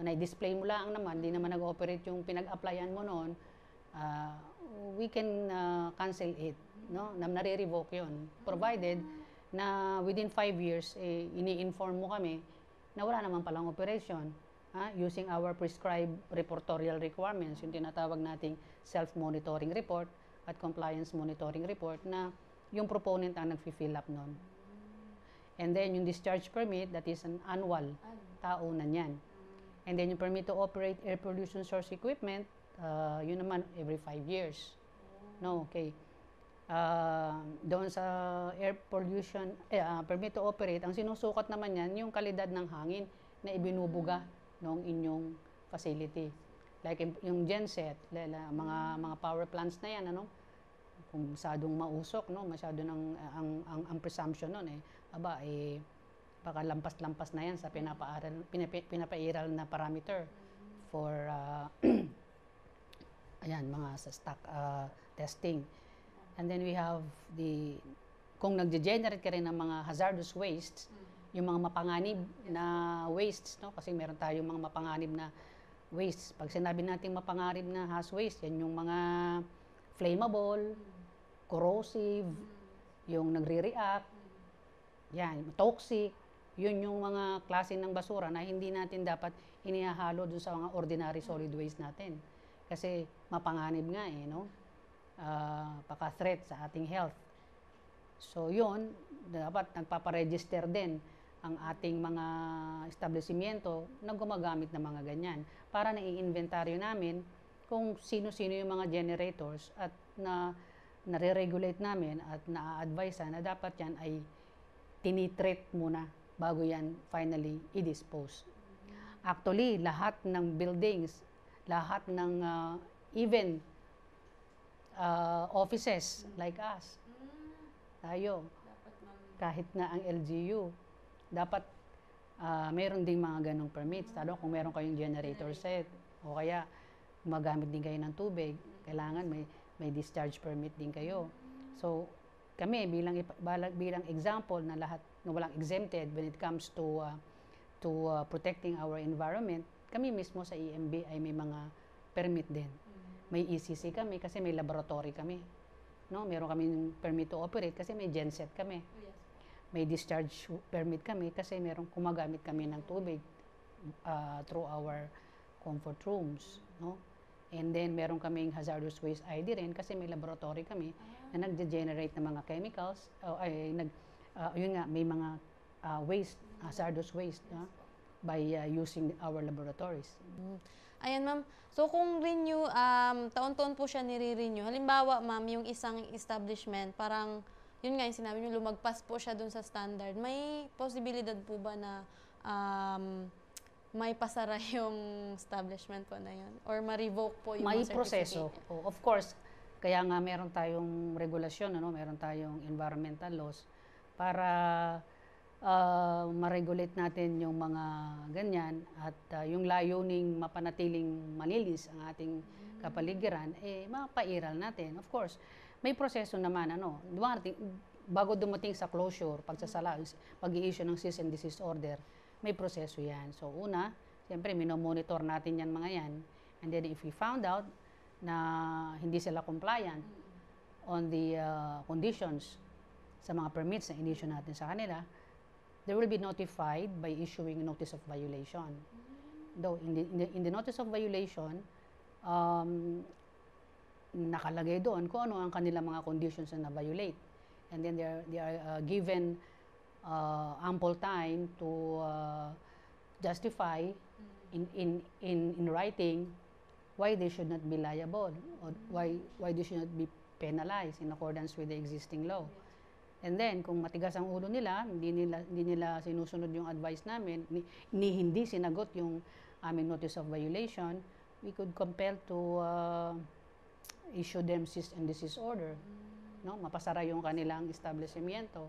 Na-display mo lang naman, hindi naman nag-operate yung pinag-applyan mo noon, we can cancel it, no? Nare-revoke 'yon provided na within 5 years ini-inform mo kami na wala naman palang operation, using our prescribed reportorial requirements, yung tinatawag nating self-monitoring report at compliance monitoring report na yung proponent ang nag-fill up nun. And then yung discharge permit, that is an annual taunan yan. And then yung permit to operate air pollution source equipment, yun naman every 5 years. No, okay. Doon sa air pollution, permit to operate, ang sinusukat naman yan, yung kalidad ng hangin na ibinubuga ng inyong facility. Like yung genset, mga power plants na yan, kung masyadong mausok, masyado ng ang presumption nun baka lampas-lampas na yan sa pinapairal na parameter for mga sa stock testing. And then we have kung nagge-generate ka rin ng mga hazardous wastes, yung mga mapanganib na wastes, kasi meron tayong mga mapanganib na wastes. Pag sinabi natin mapanganib na haz waste, yan yung mga flammable, corrosive, yung nagre-react, yan, toxic, yun yung mga klase ng basura na hindi natin dapat inihahalo dun sa mga ordinary solid waste natin. Kasi mapanganib nga paka-threat sa ating health. So yun, dapat nagpaparegister din ang ating mga establishmento na gumagamit ng mga ganyan para na-i-inventaryo namin kung sino-sino yung mga generators at nare-regulate namin at na-advise na dapat yan ay tinitreat muna bago yan finally i-dispose. Actually, lahat ng buildings, lahat ng even offices like us, tayo, kahit na ang LGU, dapat meron ding mga ganong permits. Talo kung meron kayong generator set o kaya gumagamit din kayo ng tubig, kailangan may discharge permit din kayo. So, kami bilang example na lahat na walang exempted when it comes to protecting our environment, kami mismo sa EMB ay may mga permit din. May ECC kami kasi may laboratory kami. No, meron kami permit to operate kasi may genset kami. May discharge permit kami kasi merong kumagamit kami ng tubig through our comfort rooms, no? And then meron kaming hazardous waste ID rin kasi may laboratory kami na nagge-generate ng mga chemicals yun nga may mga waste, hazardous waste by using our laboratories. Ayan, ma'am. So, kung renew, taon-taon po siya nire-renew. Halimbawa, ma'am, yung isang establishment, parang, yun nga yung sinabi niyo, lumagpas po siya dun sa standard. May posibilidad po ba na may pasara yung establishment po na yun? Or ma-revoke po yung may certificate? proseso. Oh, of course, kaya nga meron tayong regulasyon, meron tayong environmental laws para ma-regulate natin yung mga ganyan at yung layuning mapanatiling malinis ang ating kapaligiran, mapairal natin. Of course, may proseso naman, bago dumating sa closure, pagsasala, pag-i-issue ng cease and desist order, may proseso yan. So, una, siyempre, minomonitor natin yan mga yan. And then, if we found out na hindi sila compliant on the conditions sa mga permits na in-issue natin sa kanila, they will be notified by issuing notice of violation. Though in the notice of violation, nakalagay doon kung ano ang kanilang mga conditions na na-violate. And then they are given ample time to justify in writing why they should not be liable or why they should not be penalized in accordance with the existing law. And then, kung matigas ang ulo nila, hindi nila sinusunod yung advice namin, hindi sinagot yung aming notice of violation, we could compel to issue them cease and desist order. No? Mapasara yung kanilang establishmento.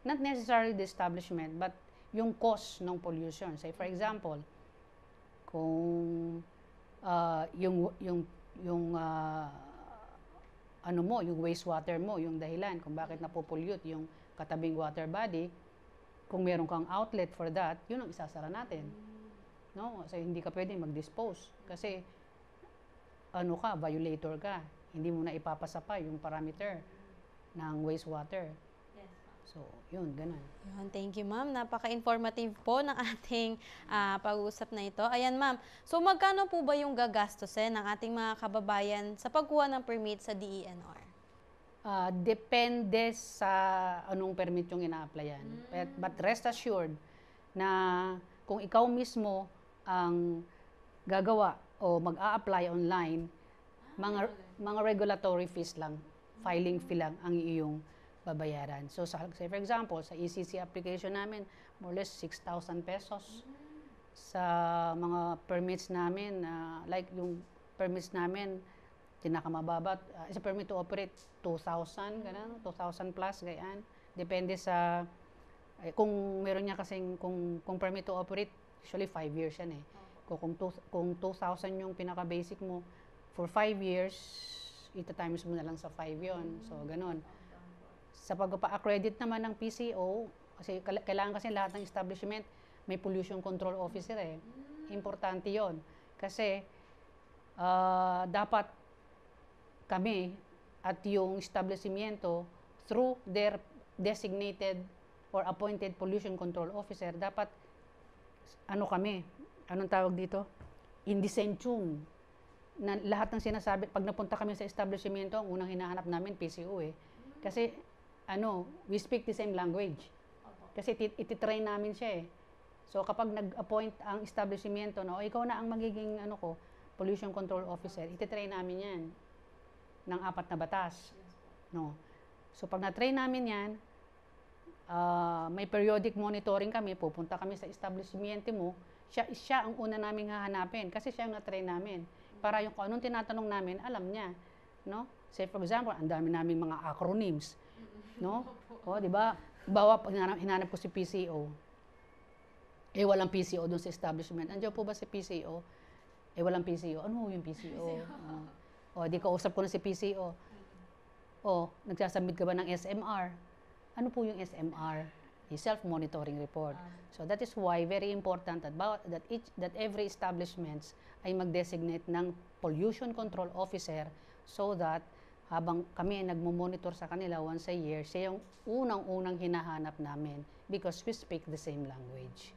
Not necessarily the establishment, but yung cause ng pollution. Say, for example, kung yung wastewater mo, yung dahilan kung bakit napopollute yung katabing water body, kung meron kang outlet for that, yun ang isasara natin. No? Kasi hindi ka pwedeng mag-dispose. Kasi, violator ka. Hindi mo na ipapasa pa yung parameter ng wastewater. So, yun, ganun. Yun, thank you, ma'am. Napaka-informative po ng ating pag-uusap na ito. Ayan, ma'am. So, magkano po ba yung gagastusin ng ating mga kababayan sa pagkuha ng permit sa DENR? Depende sa anong permit yung ina-applyan. But rest assured na kung ikaw mismo ang gagawa o mag-a-apply online, mga regulatory fees lang, filing fee lang ang iyong babayaran. So, say for example, sa ECC application namin, more or less 6,000 pesos. Sa mga permits namin, like yung permits namin, pinakamababa, sa permit to operate, 2,000, ganun, 2,000 plus, ganyan. Depende sa, kung meron niya kasing, kung permit to operate, usually 5 years yan eh. Kung 2,000 yung pinaka-basic mo, for 5 years, ita-times mo na lang sa 5 yon. So, ganun. Sa pagpa-accredit naman ng PCO, kasi kailangan kasi lahat ng establishment may pollution control officer eh. Importante yon. Kasi dapat kami at yung establishmento through their designated or appointed pollution control officer, dapat anong tawag dito? In the same tune. Na lahat ng sinasabi, pag napunta kami sa establishmento, ang unang hinahanap namin PCO eh. Kasi we speak the same language. Kasi ititrain namin siya eh. So kapag nag-appoint ang establishmento ikaw na ang magiging pollution control officer, ititrain namin yan ng 4 na batas. No. So pag na-train namin yan, may periodic monitoring kami, pupunta kami sa establishmento mo, siya ang una naming hahanapin kasi siya ang na-train namin. Para yung kung anong tinatanong namin, alam niya. No? Say for example, ang dami naming mga acronyms. No? O, di ba? Bawa, pag hinanap ko si PCO, walang PCO doon sa establishment. Andiyan po ba si PCO? Walang PCO. Ano yung PCO? O, di kausap ko na si PCO. O, nagsasubmit ka ba ng SMR? Ano po yung SMR? Yung self-monitoring report. So that is why very important that every establishments ay mag-designate ng pollution control officer so that habang kami ay nagmo-monitor sa kanila once a year, siya yung unang-unang hinahanap namin because we speak the same language.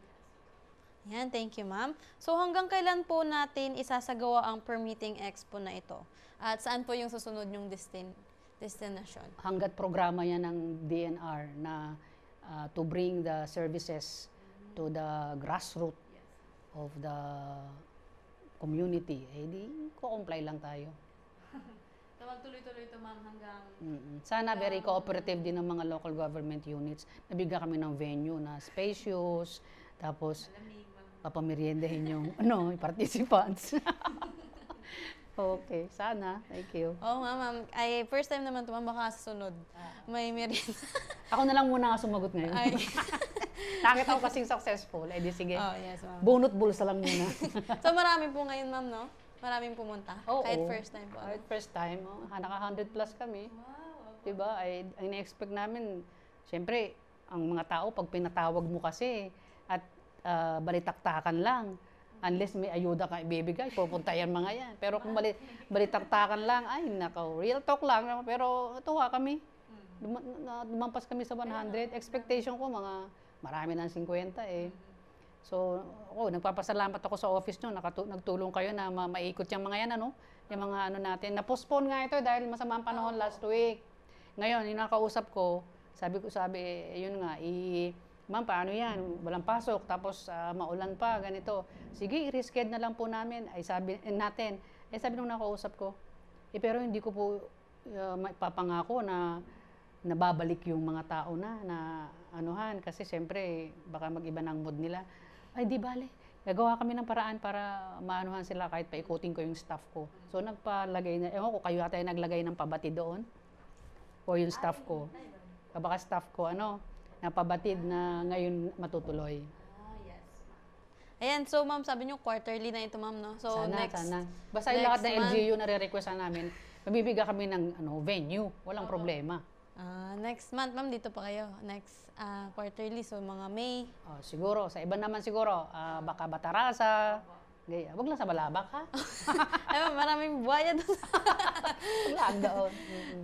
Yan, thank you, ma'am. So hanggang kailan po natin isasagawa ang permitting expo na ito? At saan po yung susunod yung destination? Hanggat programa yan ng DNR na to bring the services to the grassroots of the community, di ko-comply lang tayo. So magtuloy-tuloy ito, ma'am, hanggang... Sana very cooperative din ng mga local government units. Nabigyan kami ng venue na spacious, tapos papameriendahin yung yung participants. Okay, sana. Thank you. Oo nga, ma'am. Ay, first time naman ito, ma'am, baka susunod. May merienda. Ako na lang muna nga sumagot ngayon. Ay. Nakita ko kasing successful. Eh di sige. Oh, yes, ma'am. Bunot bulsa lang muna. So marami po ngayon, ma'am, no? Maraming pumunta. Oo. Kahit first time po. Kahit first time. Naka 100 plus kami. Wow. Diba? Ay, ang ina-expect namin, siyempre, ang mga tao, pag pinatawag mo kasi, at balitaktakan lang, unless may ayuda ka ibibigay, pupunta yan mga yan. Pero kung balitaktakan lang, ay nako, real talk lang. Pero tuwa kami. Lumampas kami sa 100. Expectation ko, marami ng 50 eh. So, nagpapasalamat ako sa office nyo, nagtulong kayo na maikot yung mga yan, yung mga natin. Na-postpone nga ito dahil masama ang panahon last week. Ngayon, yung nakausap ko, sabi, yun nga, ma'am, paano yan? Walang pasok, tapos maulan pa, ganito. Sige, i-reschedule na lang po namin. Ay sabi natin. Sabi nung nakausap ko, pero hindi ko po papangako na nababalik yung mga tao na anuhan. Kasi siyempre, baka mag-iba ng mood nila. Ay, di bale. Gagawa kami ng paraan para maanuhan sila kahit paikutin ko yung staff ko. So, nagpalagay na, ewan ko, kayo ata yung naglagay ng pabati doon? O yung staff ko? Baka staff ko, napabatid na ngayon matutuloy. Yes. Ayan, so ma'am, sabi niyo quarterly na ito, ma'am, no? So sana. Basta yung lahat ng LGU na re-requestan namin, mabibigyan kami ng venue. Walang problema. Next month, ma'am, dito pa kayo. Next quarterly, so mga May. Siguro, sa iba naman siguro, baka Batarasa. Wag lang sa Balabak, ha? Ay, ma'am, maraming buhaya doon. Wag doon.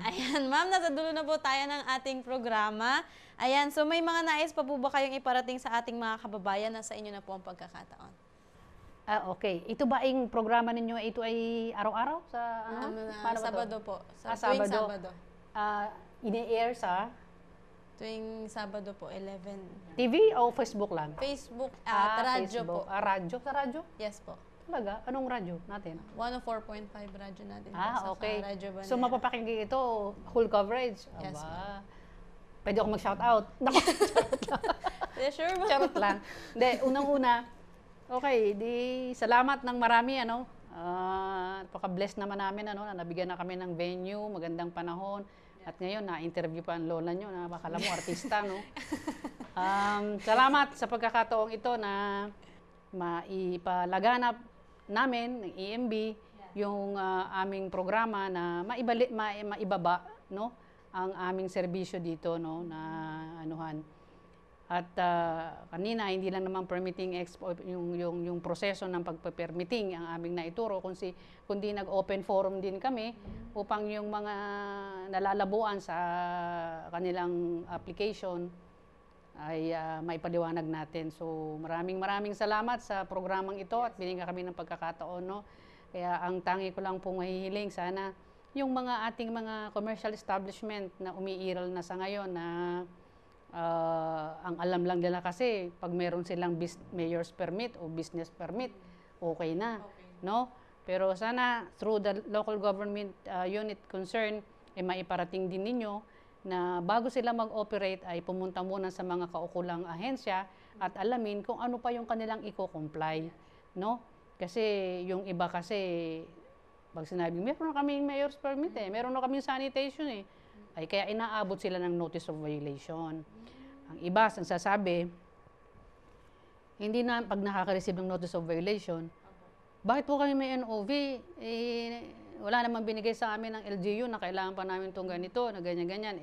Ayan, ma'am, nasa dulo na po tayo ng ating programa. Ayan, so may mga nais pa po ba kayong iparating sa ating mga kababayan na sa inyo na po ang pagkakataon? Okay. Ito ba yung programa ninyo? Ito ay araw-araw? Sa Sabado po. Tuwing Sabado. Ini-air sa? Tuwing Sabado po, 11. TV o Facebook lang? Facebook at radyo Facebook. po. Radyo? Sa radyo? Yes po. Talaga? Anong radyo natin? 104.5 radyo natin. Okay. Radyo Banera. So, mapapakinggan ito, full coverage? Yes, Aba. Pwede ako mag-shoutout. Sure, ma'am. Charot lang. Hindi, unang-una, okay, salamat ng marami, paka-bless naman namin, na nabigyan na kami ng venue, magandang panahon. At ngayon, na-interview pa ang lola nyo, na bakala mo, artista, no? Salamat sa pagkakataong ito na maipalaganap namin, ng EMB, yung aming programa na maibaba, no? Ang aming serbisyo dito, no? Na anuhan. At kanina, hindi lang naman permitting expo, yung proseso ng pagpe-permitting ang aming naituro, kundi nag-open forum din kami upang yung mga nalalabuan sa kanilang application ay maipaliwanag natin. So maraming salamat sa programang ito at binigyan kami ng pagkakataon. No? Kaya ang tangi ko lang pong mahihiling, sana yung mga ating mga commercial establishment na umiiral na sa ngayon na ang alam lang nila kasi pag meron silang mayor's permit o business permit, okay na, no? Pero sana through the local government unit concerned, maiparating din ninyo na bago sila mag-operate ay pumunta muna sa mga kaukulang ahensya at alamin kung ano pa yung kanilang i-comply, no? Kasi yung iba kasi pag sinabi, meron na kaming mayor's permit meron na kaming sanitation ay kaya inaabot sila ng notice of violation. Ang iba, ang sasabi, hindi na pag nakaka-receive ng notice of violation, bakit po kami may NOV, wala namang binigay sa amin ng LGU na kailangan pa namin itong ganito, na ganyan-ganyan.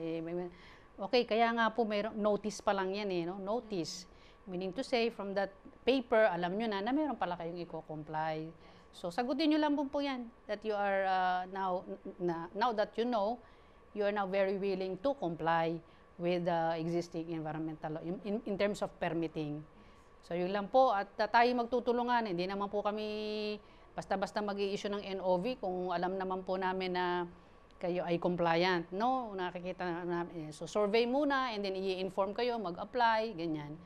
Okay, kaya nga po mayroong notice pa lang yan no? Notice. Meaning to say, from that paper, alam nyo na mayroon pala kayong i-comply. So, sagutin nyo lang po yan that you are now that you know, you are now very willing to comply with the existing environmental law in terms of permitting. So, yun lang po. At tayo magtutulungan. Hindi naman po kami basta-basta mag-i-issue ng NOV kung alam naman po namin na kayo ay compliant. No, nakikita namin. So, survey muna and then i-inform kayo, mag-apply, ganyan.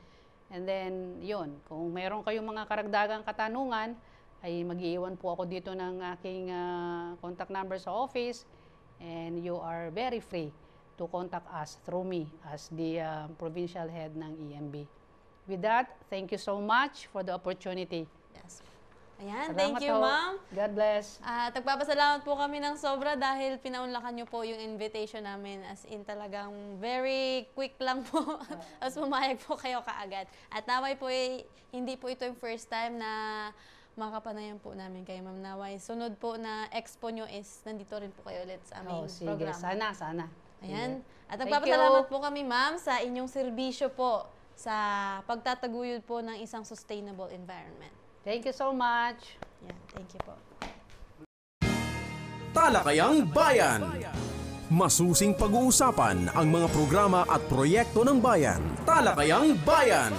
And then, yun. Kung mayroon kayong mga karagdagang katanungan, ay mag-iiwan po ako dito ng aking contact number sa office and you are very free to contact us through me as the provincial head ng EMB. With that, thank you so much for the opportunity. Yes. Ayan, Salamat thank you, po. ma'am. God bless. At nagpapasalamat po kami ng sobra dahil pinaunlakan niyo po yung invitation namin. As in talagang very quick lang po. As pumayag po kayo kaagad. At naway po hindi po ito yung first time na makapanayan po namin kayo, ma'am. Naway, sunod po na expo nyo is nandito rin po kayo ulit sa aming Sige. programa. Sana. Ayan. Sige. At Thank nagpapasalamat you. po kami, ma'am, sa inyong serbisyo po sa pagtataguyod po ng isang sustainable environment. Thank you so much. Yeah, thank you po. Talakayang Bayan. Masusing pag-uusapan ang mga programa at proyekto ng bayan. Talakayang Bayan.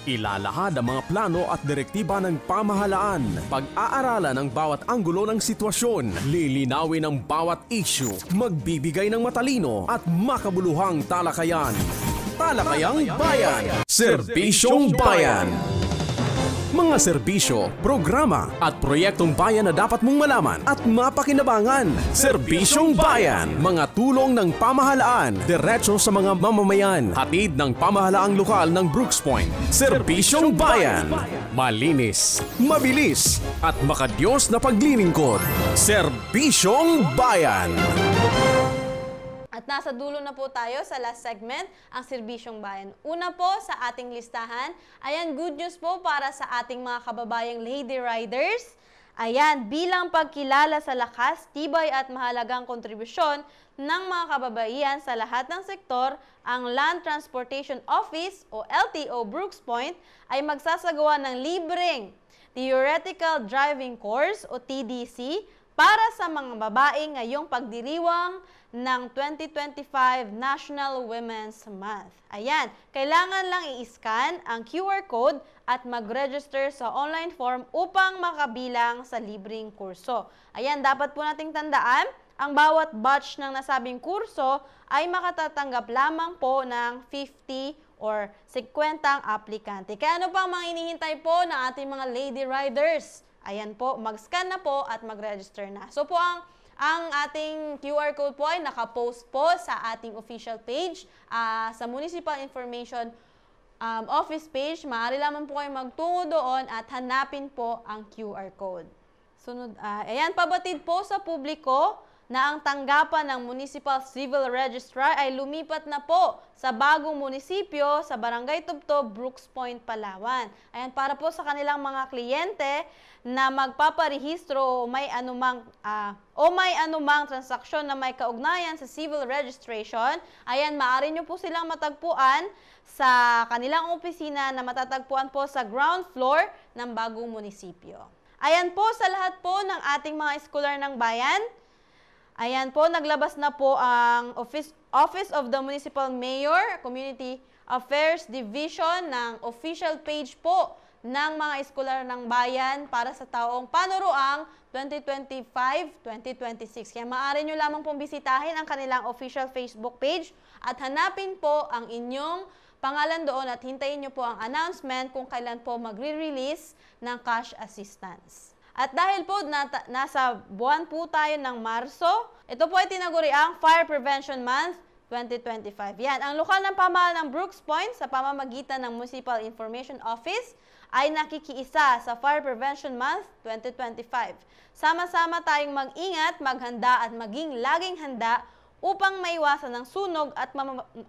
Ilalahad ang mga plano at direktiba ng pamahalaan. Pag-aaralan ang bawat anggulo ng sitwasyon. Lilinawin ang bawat issue. Magbibigay ng matalino at makabuluhang talakayan. Talakayang Bayan. Serbisyong Bayan. Mga serbisyo, programa at proyektong bayan na dapat mong malaman at mapakinabangan. Serbisyong Bayan. Mga tulong ng pamahalaan, diretso sa mga mamamayan. Hatid ng pamahalaang lokal ng Brooks Point. Serbisyong Bayan. Malinis, mabilis at makadiyos na paglilingkod. Serbisyong Bayan. At nasa dulo na po tayo sa last segment, ang Serbisyong Bayan. Una po sa ating listahan, ayan, good news po para sa ating mga kababayang lady riders. Ayan, bilang pagkilala sa lakas, tibay at mahalagang kontribusyon ng mga kababaihan sa lahat ng sektor, ang Land Transportation Office o LTO Brooks Point ay magsasagawa ng libreng Theoretical Driving Course o TDC para sa mga babae ngayong pagdiriwang ng 2025 National Women's Month. Ayan, kailangan lang i-scan ang QR code at mag-register sa online form upang makabilang sa libreng kurso. Ayan, dapat po nating tandaan, ang bawat batch ng nasabing kurso ay makatatanggap lamang po ng 50 or 50 aplikante. Kaya ano pang mga hinihintay po ng ating mga lady riders? Ayan po, mag-scan na po at mag-register na. So po ang ating QR code po ay nakapost po sa ating official page, sa Municipal Information Office page. Maaari lamang po kayo magtungo doon at hanapin po ang QR code. Sunod, ayan, pabatid po sa publiko na ang tanggapan ng Municipal Civil Registrar ay lumipat na po sa bagong munisipyo sa Barangay Tubtob, Brooks Point, Palawan. Ayan, para po sa kanilang mga kliyente na magpaparehistro o may anumang transaksyon na may kaugnayan sa civil registration, ayan, maaari nyo po silang matagpuan sa kanilang opisina na matatagpuan po sa ground floor ng bagong munisipyo. Ayan po sa lahat po ng ating mga eskolar ng bayan. Ayan po, naglabas na po ang Office of the Municipal Mayor, Community Affairs Division ng official page po ng mga eskolar ng bayan para sa taong panuruang 2025-2026. Kaya maaari nyo lamang pong bisitahin ang kanilang official Facebook page at hanapin po ang inyong pangalan doon at hintayin nyo po ang announcement kung kailan po magre-release ng cash assistance. At dahil po nasa buwan po tayo ng Marso, ito po ay tinaguri ang Fire Prevention Month 2025. Yan, ang lokal ng pamahalaan ng Brooks Point sa pamamagitan ng Municipal Information Office ay nakikiisa sa Fire Prevention Month 2025. Sama-sama tayong mag-ingat, maghanda at maging laging handa upang maiwasan ng sunog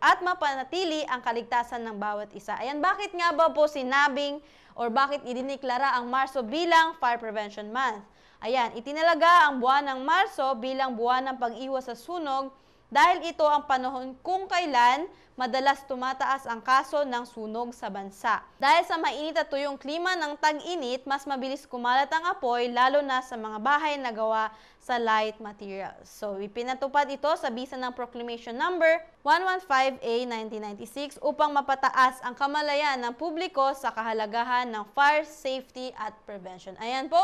at mapanatili ang kaligtasan ng bawat isa. Ayan, bakit nga ba po sinabing or bakit idiniklara ang Marso bilang Fire Prevention Month? Ayan, itinalaga ang buwan ng Marso bilang buwan ng pag-iwas sa sunog dahil ito ang panahon kung kailan madalas tumataas ang kaso ng sunog sa bansa. Dahil sa mainit at tuyong klima ng tag-init, mas mabilis kumalat ang apoy lalo na sa mga bahay na gawa sa light materials. So, ipinatupad ito sa bisa ng Proclamation Number 115A 1996 upang mapataas ang kamalayan ng publiko sa kahalagahan ng fire safety at prevention. Ayan po,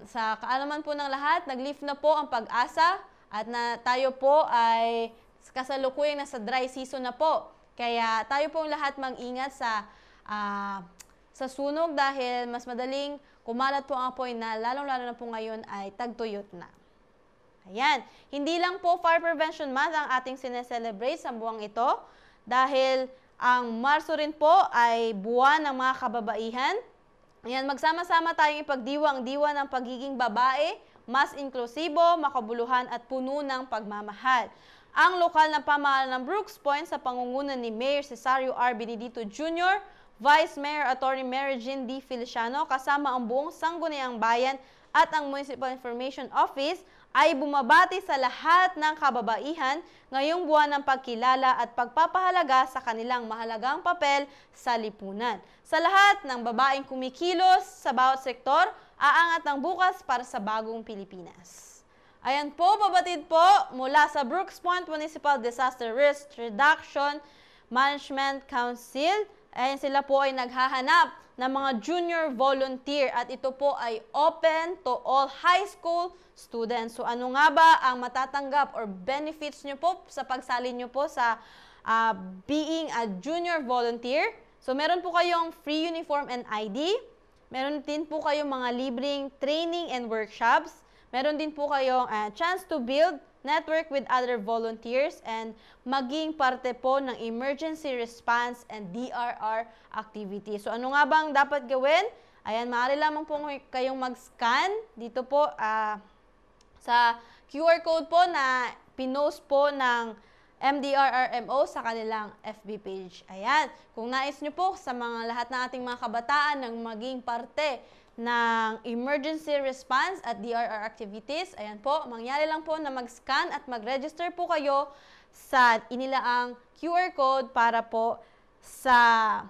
sa kaalaman po ng lahat, nag-lift na po ang pag-asa at tayo po ay kasalukuyang nasa dry season na po. Kaya tayo pong lahat mag-ingat sa sunog dahil mas madaling kumalat po ang apoy na lalong-lalo na po ngayon ay tagtuyot na. Ayan, hindi lang po Fire Prevention Month ang ating sineselebrate sa buwang ito dahil ang Marso rin po ay buwan ng mga kababaihan. Ayan, magsama-sama tayong ipagdiwang-diwa ng pagiging babae, mas inklusibo, makabuluhan at puno ng pagmamahal. Ang lokal na pamahalaan ng Brooks Point sa pangunguna ni Mayor Cesario R. Benedito Jr., Vice Mayor Attorney Mary Jean D. Feliciano kasama ang buong Sangguniang Bayan at ang Municipal Information Office ay bumabati sa lahat ng kababaihan ngayong buwan ng pagkilala at pagpapahalaga sa kanilang mahalagang papel sa lipunan. Sa lahat ng babaeng kumikilos sa bawat sektor, aangat ang bukas para sa bagong Pilipinas. Ayan po, pabatid po mula sa Brooks Point Municipal Disaster Risk Reduction Management Council. Ayan, sila po ay naghahanap ng mga junior volunteer at ito po ay open to all high school students. So ano nga ba ang matatanggap or benefits nyo po sa pagsali nyo po sa being a junior volunteer? So meron po kayong free uniform and ID. Meron din po kayong mga libreng training and workshops. Meron din po kayong chance to build network with other volunteers and maging parte po ng emergency response and DRR activity. So ano nga bang dapat gawin? Ayan, maaari lamang po kayong mag-scan dito po sa QR code po na pinost po ng MDRRMO sa kanilang FB page. Ayan, kung nais nyo po sa mga lahat ng ating mga kabataan ng maging parte ng emergency response at DRR activities, ayan po, mangyari lang po na mag-scan at mag-register po kayo sa inilaang QR code para po sa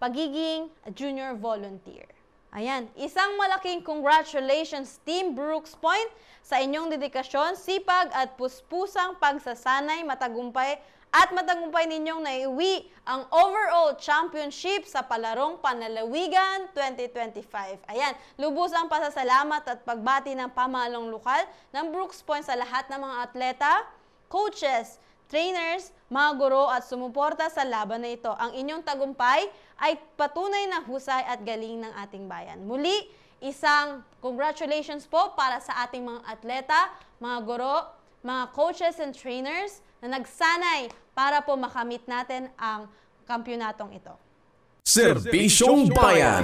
pagiging junior volunteer. Ayan, isang malaking congratulations Team Brooks Point sa inyong dedikasyon, sipag at puspusang pagsasanay, matagumpay ninyong naiuwi ang overall championship sa Palarong Panlalawigan 2025. Ayan, lubos ang pasasalamat at pagbati ng pamahalang lokal ng Brooks Point sa lahat ng mga atleta, coaches, trainers, mga guro at sumuporta sa laban na ito. Ang inyong tagumpay ay patunay na husay at galing ng ating bayan. Muli, isang congratulations po para sa ating mga atleta, mga guro, mga coaches and trainers na nagsanay para po makamit natin ang kampyonatong ito. Serbisyong Bayan.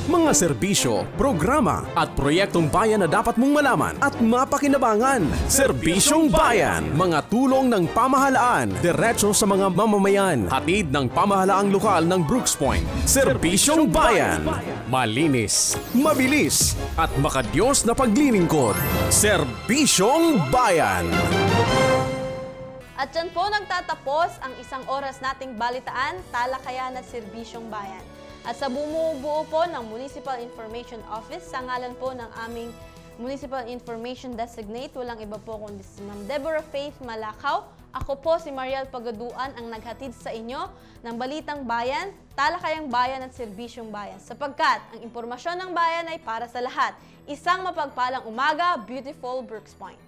Mga serbisyo, programa at proyektong bayan na dapat mong malaman at mapakinabangan. Serbisyong Bayan. Mga tulong ng pamahalaan, diretso sa mga mamamayan. Hatid ng pamahalaang lokal ng Brooks Point. Serbisyong Bayan. Malinis, mabilis at makadiyos na paglilingkod. Serbisyong Bayan. At dyan po nagtatapos ang isang oras nating balitaan, talakayan at serbisyong bayan. At sa bumubuo po ng Municipal Information Office, sa ngalan po ng aming Municipal Information Designate, walang iba po kundi si Ma'am Deborah Faith Malakaw. Ako po si Mariel Pagaduan ang naghatid sa inyo ng Balitang Bayan, Talakayang Bayan at Serbisyong Bayan. Sapagkat ang impormasyon ng bayan ay para sa lahat. Isang mapagpalang umaga, beautiful Brooks Point.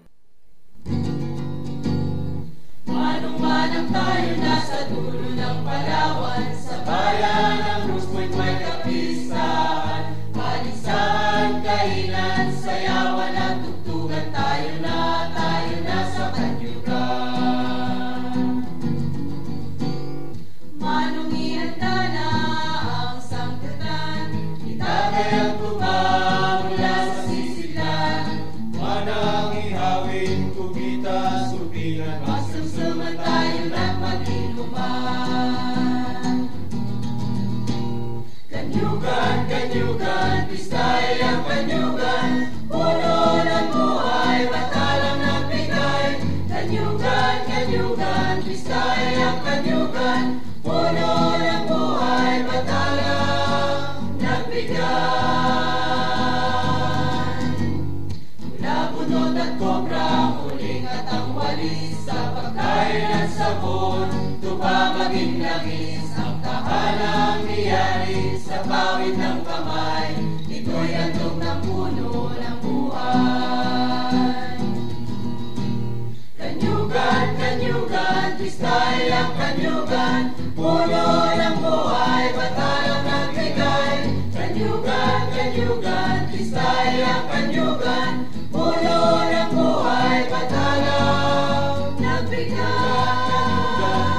Manong-manang tayo nasa dulo ng Palawan, sa bayan ng Brooks Point may kapistahan. Palisahan, kainan, sayawan at tugtugan, tayo na sa kanyugan. Manong ihanda na ang sangkutan, itagay ang tuba mula sa sisilan. Manang ihawin, kubita, supingan, tayo na mag-inuman. kanyugan, puno ng buhay, batalang nagbigan. Mula bunot at kobra, huling at ang walis, sa pagkain at sabon, tupa maging langis, ang tahanang niyari sa pawid ng kamay, ito'y handog ng puno ng buhay. Kanyugan, kanyugan, twistay ang kanyugan, puno ng buhay, batalang nagbigay. Kanyugan, kanyugan, twistay ang kanyugan, puno ng buhay, batalang nagbigay.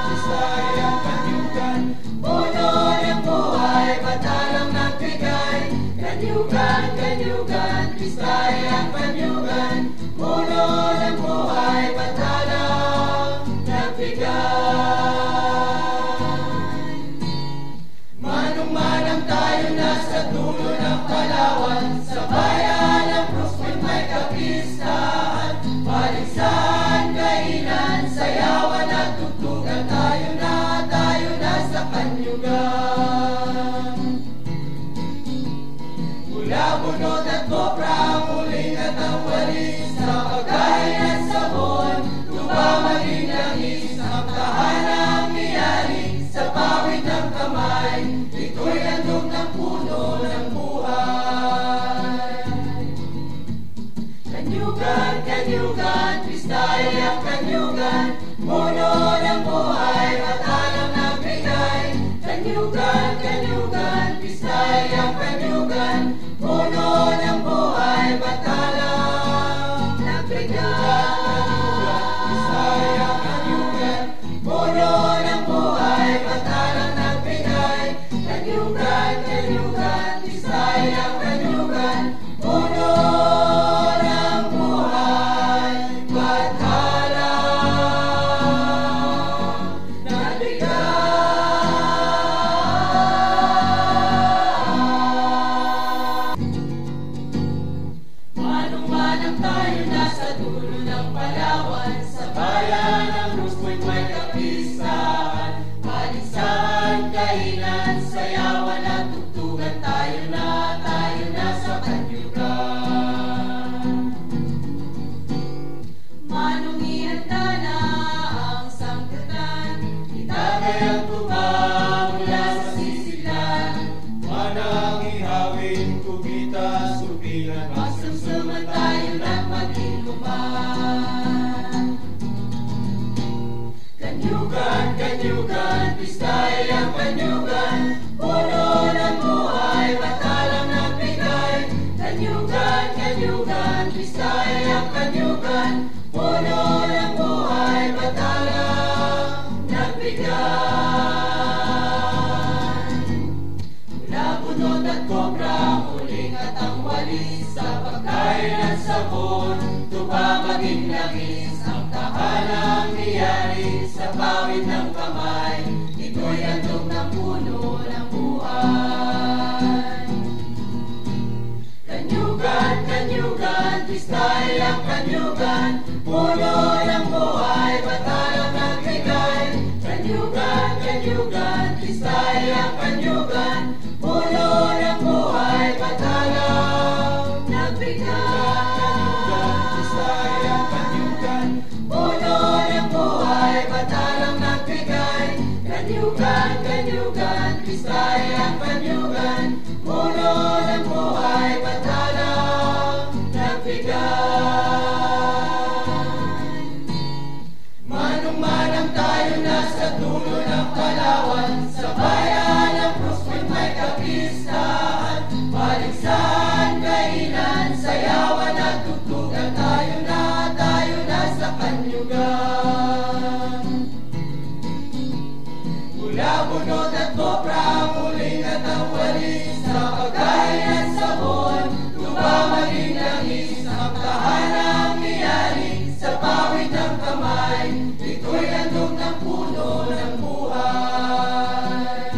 Twistay ang kanyugan, puno ng buhay, batalang nagbigay. Kanyugan, kanyugan, twistay ang kanyugan, puno ng buhay, batalang nagbigay. Manong-manang tayo na sa dulo ng Palawan, sa bayan ng Brooks Point may kapistahan, paligsahan, kainan, sayawan at tugtugan, tayo na sa kanyugan. Mula bunot at kopra, ang huling at ang walis, sa pagkain at sabon, tuba maging langis, ang tahanang niyari sa pawid ng kamay, ito'y handog ng puno ng buhay. Kanyugan, kanyugan, twistay ang kanyugan, puno ng buhay, batalang nagbigay. Kanyugan, kanyugan, twistay ang kanyugan, puno ng buhay, batalang nagbigay. Twistay ang kanyugan, puno ng buhay, batalang nagbigay. Kanyugan, kanyugan, twistay ang kanyugan, puno ng buhay, batalang nagbigay. Manong-manang tayo na sa dulo ng Palawan, sa bayan ng Brooks Point may kapistahan, paligsahan, kainan, sayawan at tugtugan, tayo na sa kanyugan. Manong ihanda na ang sangkutan, itagay ang tuba mula sa sisilan, manang ihawin, kubita, subilan, magsumsuman tayo ng mag-inuman. Kanyugan, kanyugan, twistay ang kanyugan, puno ng buhay, batalang nagbigay. Kanyugan, kanyugan, twistay ang kanyugan, puno ng buhay, batalang nagbigay. Mula bunot at kobra, huling at ang walis, sa pagkain at sabon, tuba maging langis, ang tahanang niyari sa pawid ng kamay, ito'y handog ng puno ng buhay. Kanyugan, kanyugan, twistay ang kanyugan, puno ng buhay, batalang nagbigay. Kanyugan, kanyugan, twistay ang kanyugan, puno ng buhay, batalang nagbigay. Twistay ang kanyugan, puno ng buhay, batalang nagbigay. Kanyugan, kanyugan, twistay ang kanyugan, puno ng buhay, batalang nagbigay. Manong-manang tayo na sa dulo ng Palawan, sa bayan ng Brooks Point may kapistahan, paligsahan, kainan, sayawan at tugtugan, tayo na sa kanyugan. Mula bunot at kopra, ang huling at ang walis, sa pagkain at sabon, tuba maging langis, ang tahanang niyari sa pawid ng kamay, ito'y handog ng puno ng buhay.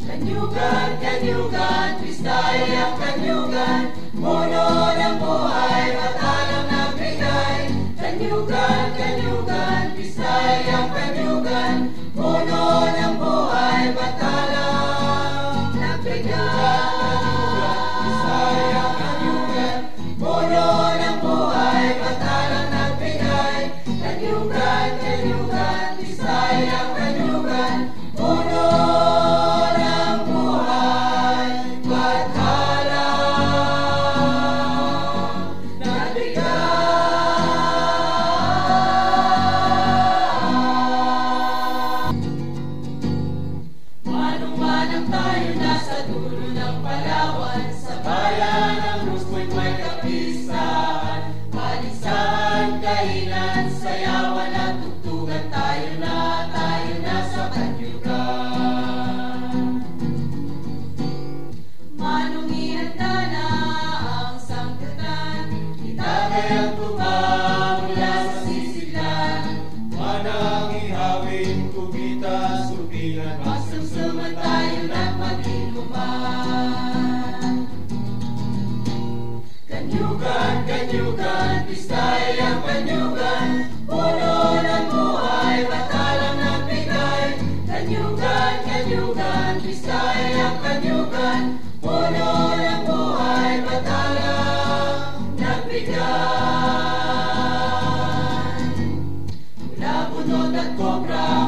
Kanyugan, kanyugan, twistay ang kanyugan, puno ng buhay, batalang nagbigay. Kanyugan, kanyugan, twistay ang kanyugan,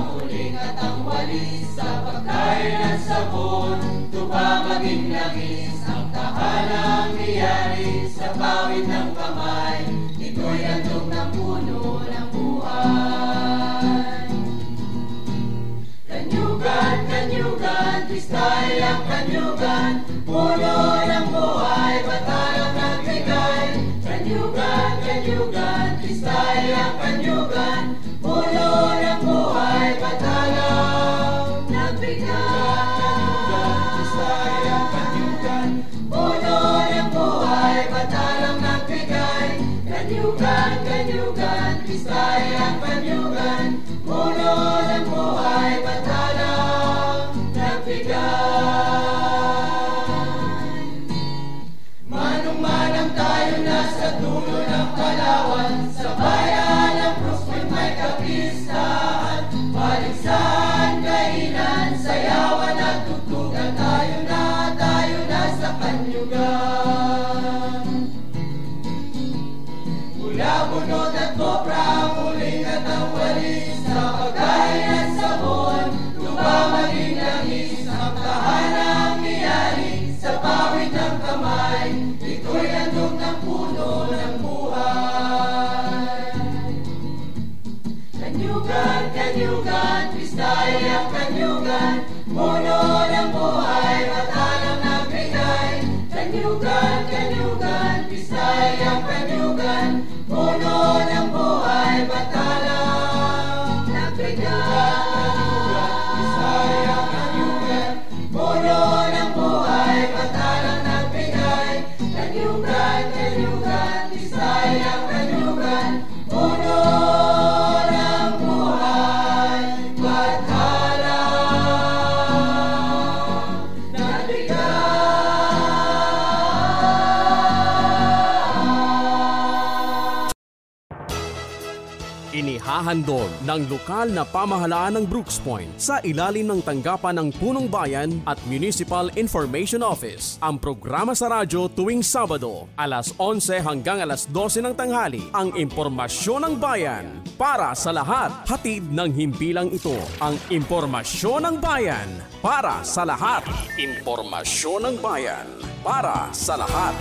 muling at ang walis sa pagkain at sabon, tupa maging langis ang tahanang niyari sa pawid ng kamay. Ito'y handog ng puno ng buhay. Kanyugan, kanyugan, pistay ang kanyugan, puno ng buhay, batalang nagbigay. Kanyugan, kanyugan, pistay ang kanyugan, puno ng buhay, batalang nagbigay. Pistay ang kanyugan, puno ng buhay, batalang nagbigay. Kanyugan, kanyugan, pistay ang kanyugan, puno ng buhay, batalang nagbigay. Manong-manang tayo na sa dulo ng Palawan, sa bayan ng Brooks Point may kapistahan. Paligsahan, kainan, sayawan at tugtugan, tayo na sa kanyugan. Mula bunot at kopra, ang huling at ang walis, sa pagkain at sabon, tuba maging langis ang tahanang niyari sa pawid ng kamay. Ito'y handog ng puno ng buhay. Kanyugan, kanyugan, pistay ang kanyugan, puno ng buhay, batalang nagbigay. Kanyugan, kanyugan, pistay ang kanyugan, puno ng buhay, batalang nagbigay. Pistay ang kanyugan, puno ng buhay, batalang nagbigay. Kanyugan, kanyugan, pistay ang kanyugan, puno ng buhay, batalang nagbigay. Inihahandog ng lokal na pamahalaan ng Brooks Point sa ilalim ng tanggapan ng Punong Bayan at Municipal Information Office ang programa sa radyo tuwing Sabado, alas 11 hanggang alas 12 ng tanghali, ang impormasyon ng bayan para sa lahat. Hatid ng himpilang ito, ang impormasyon ng bayan para sa lahat. Impormasyon ng bayan para sa lahat.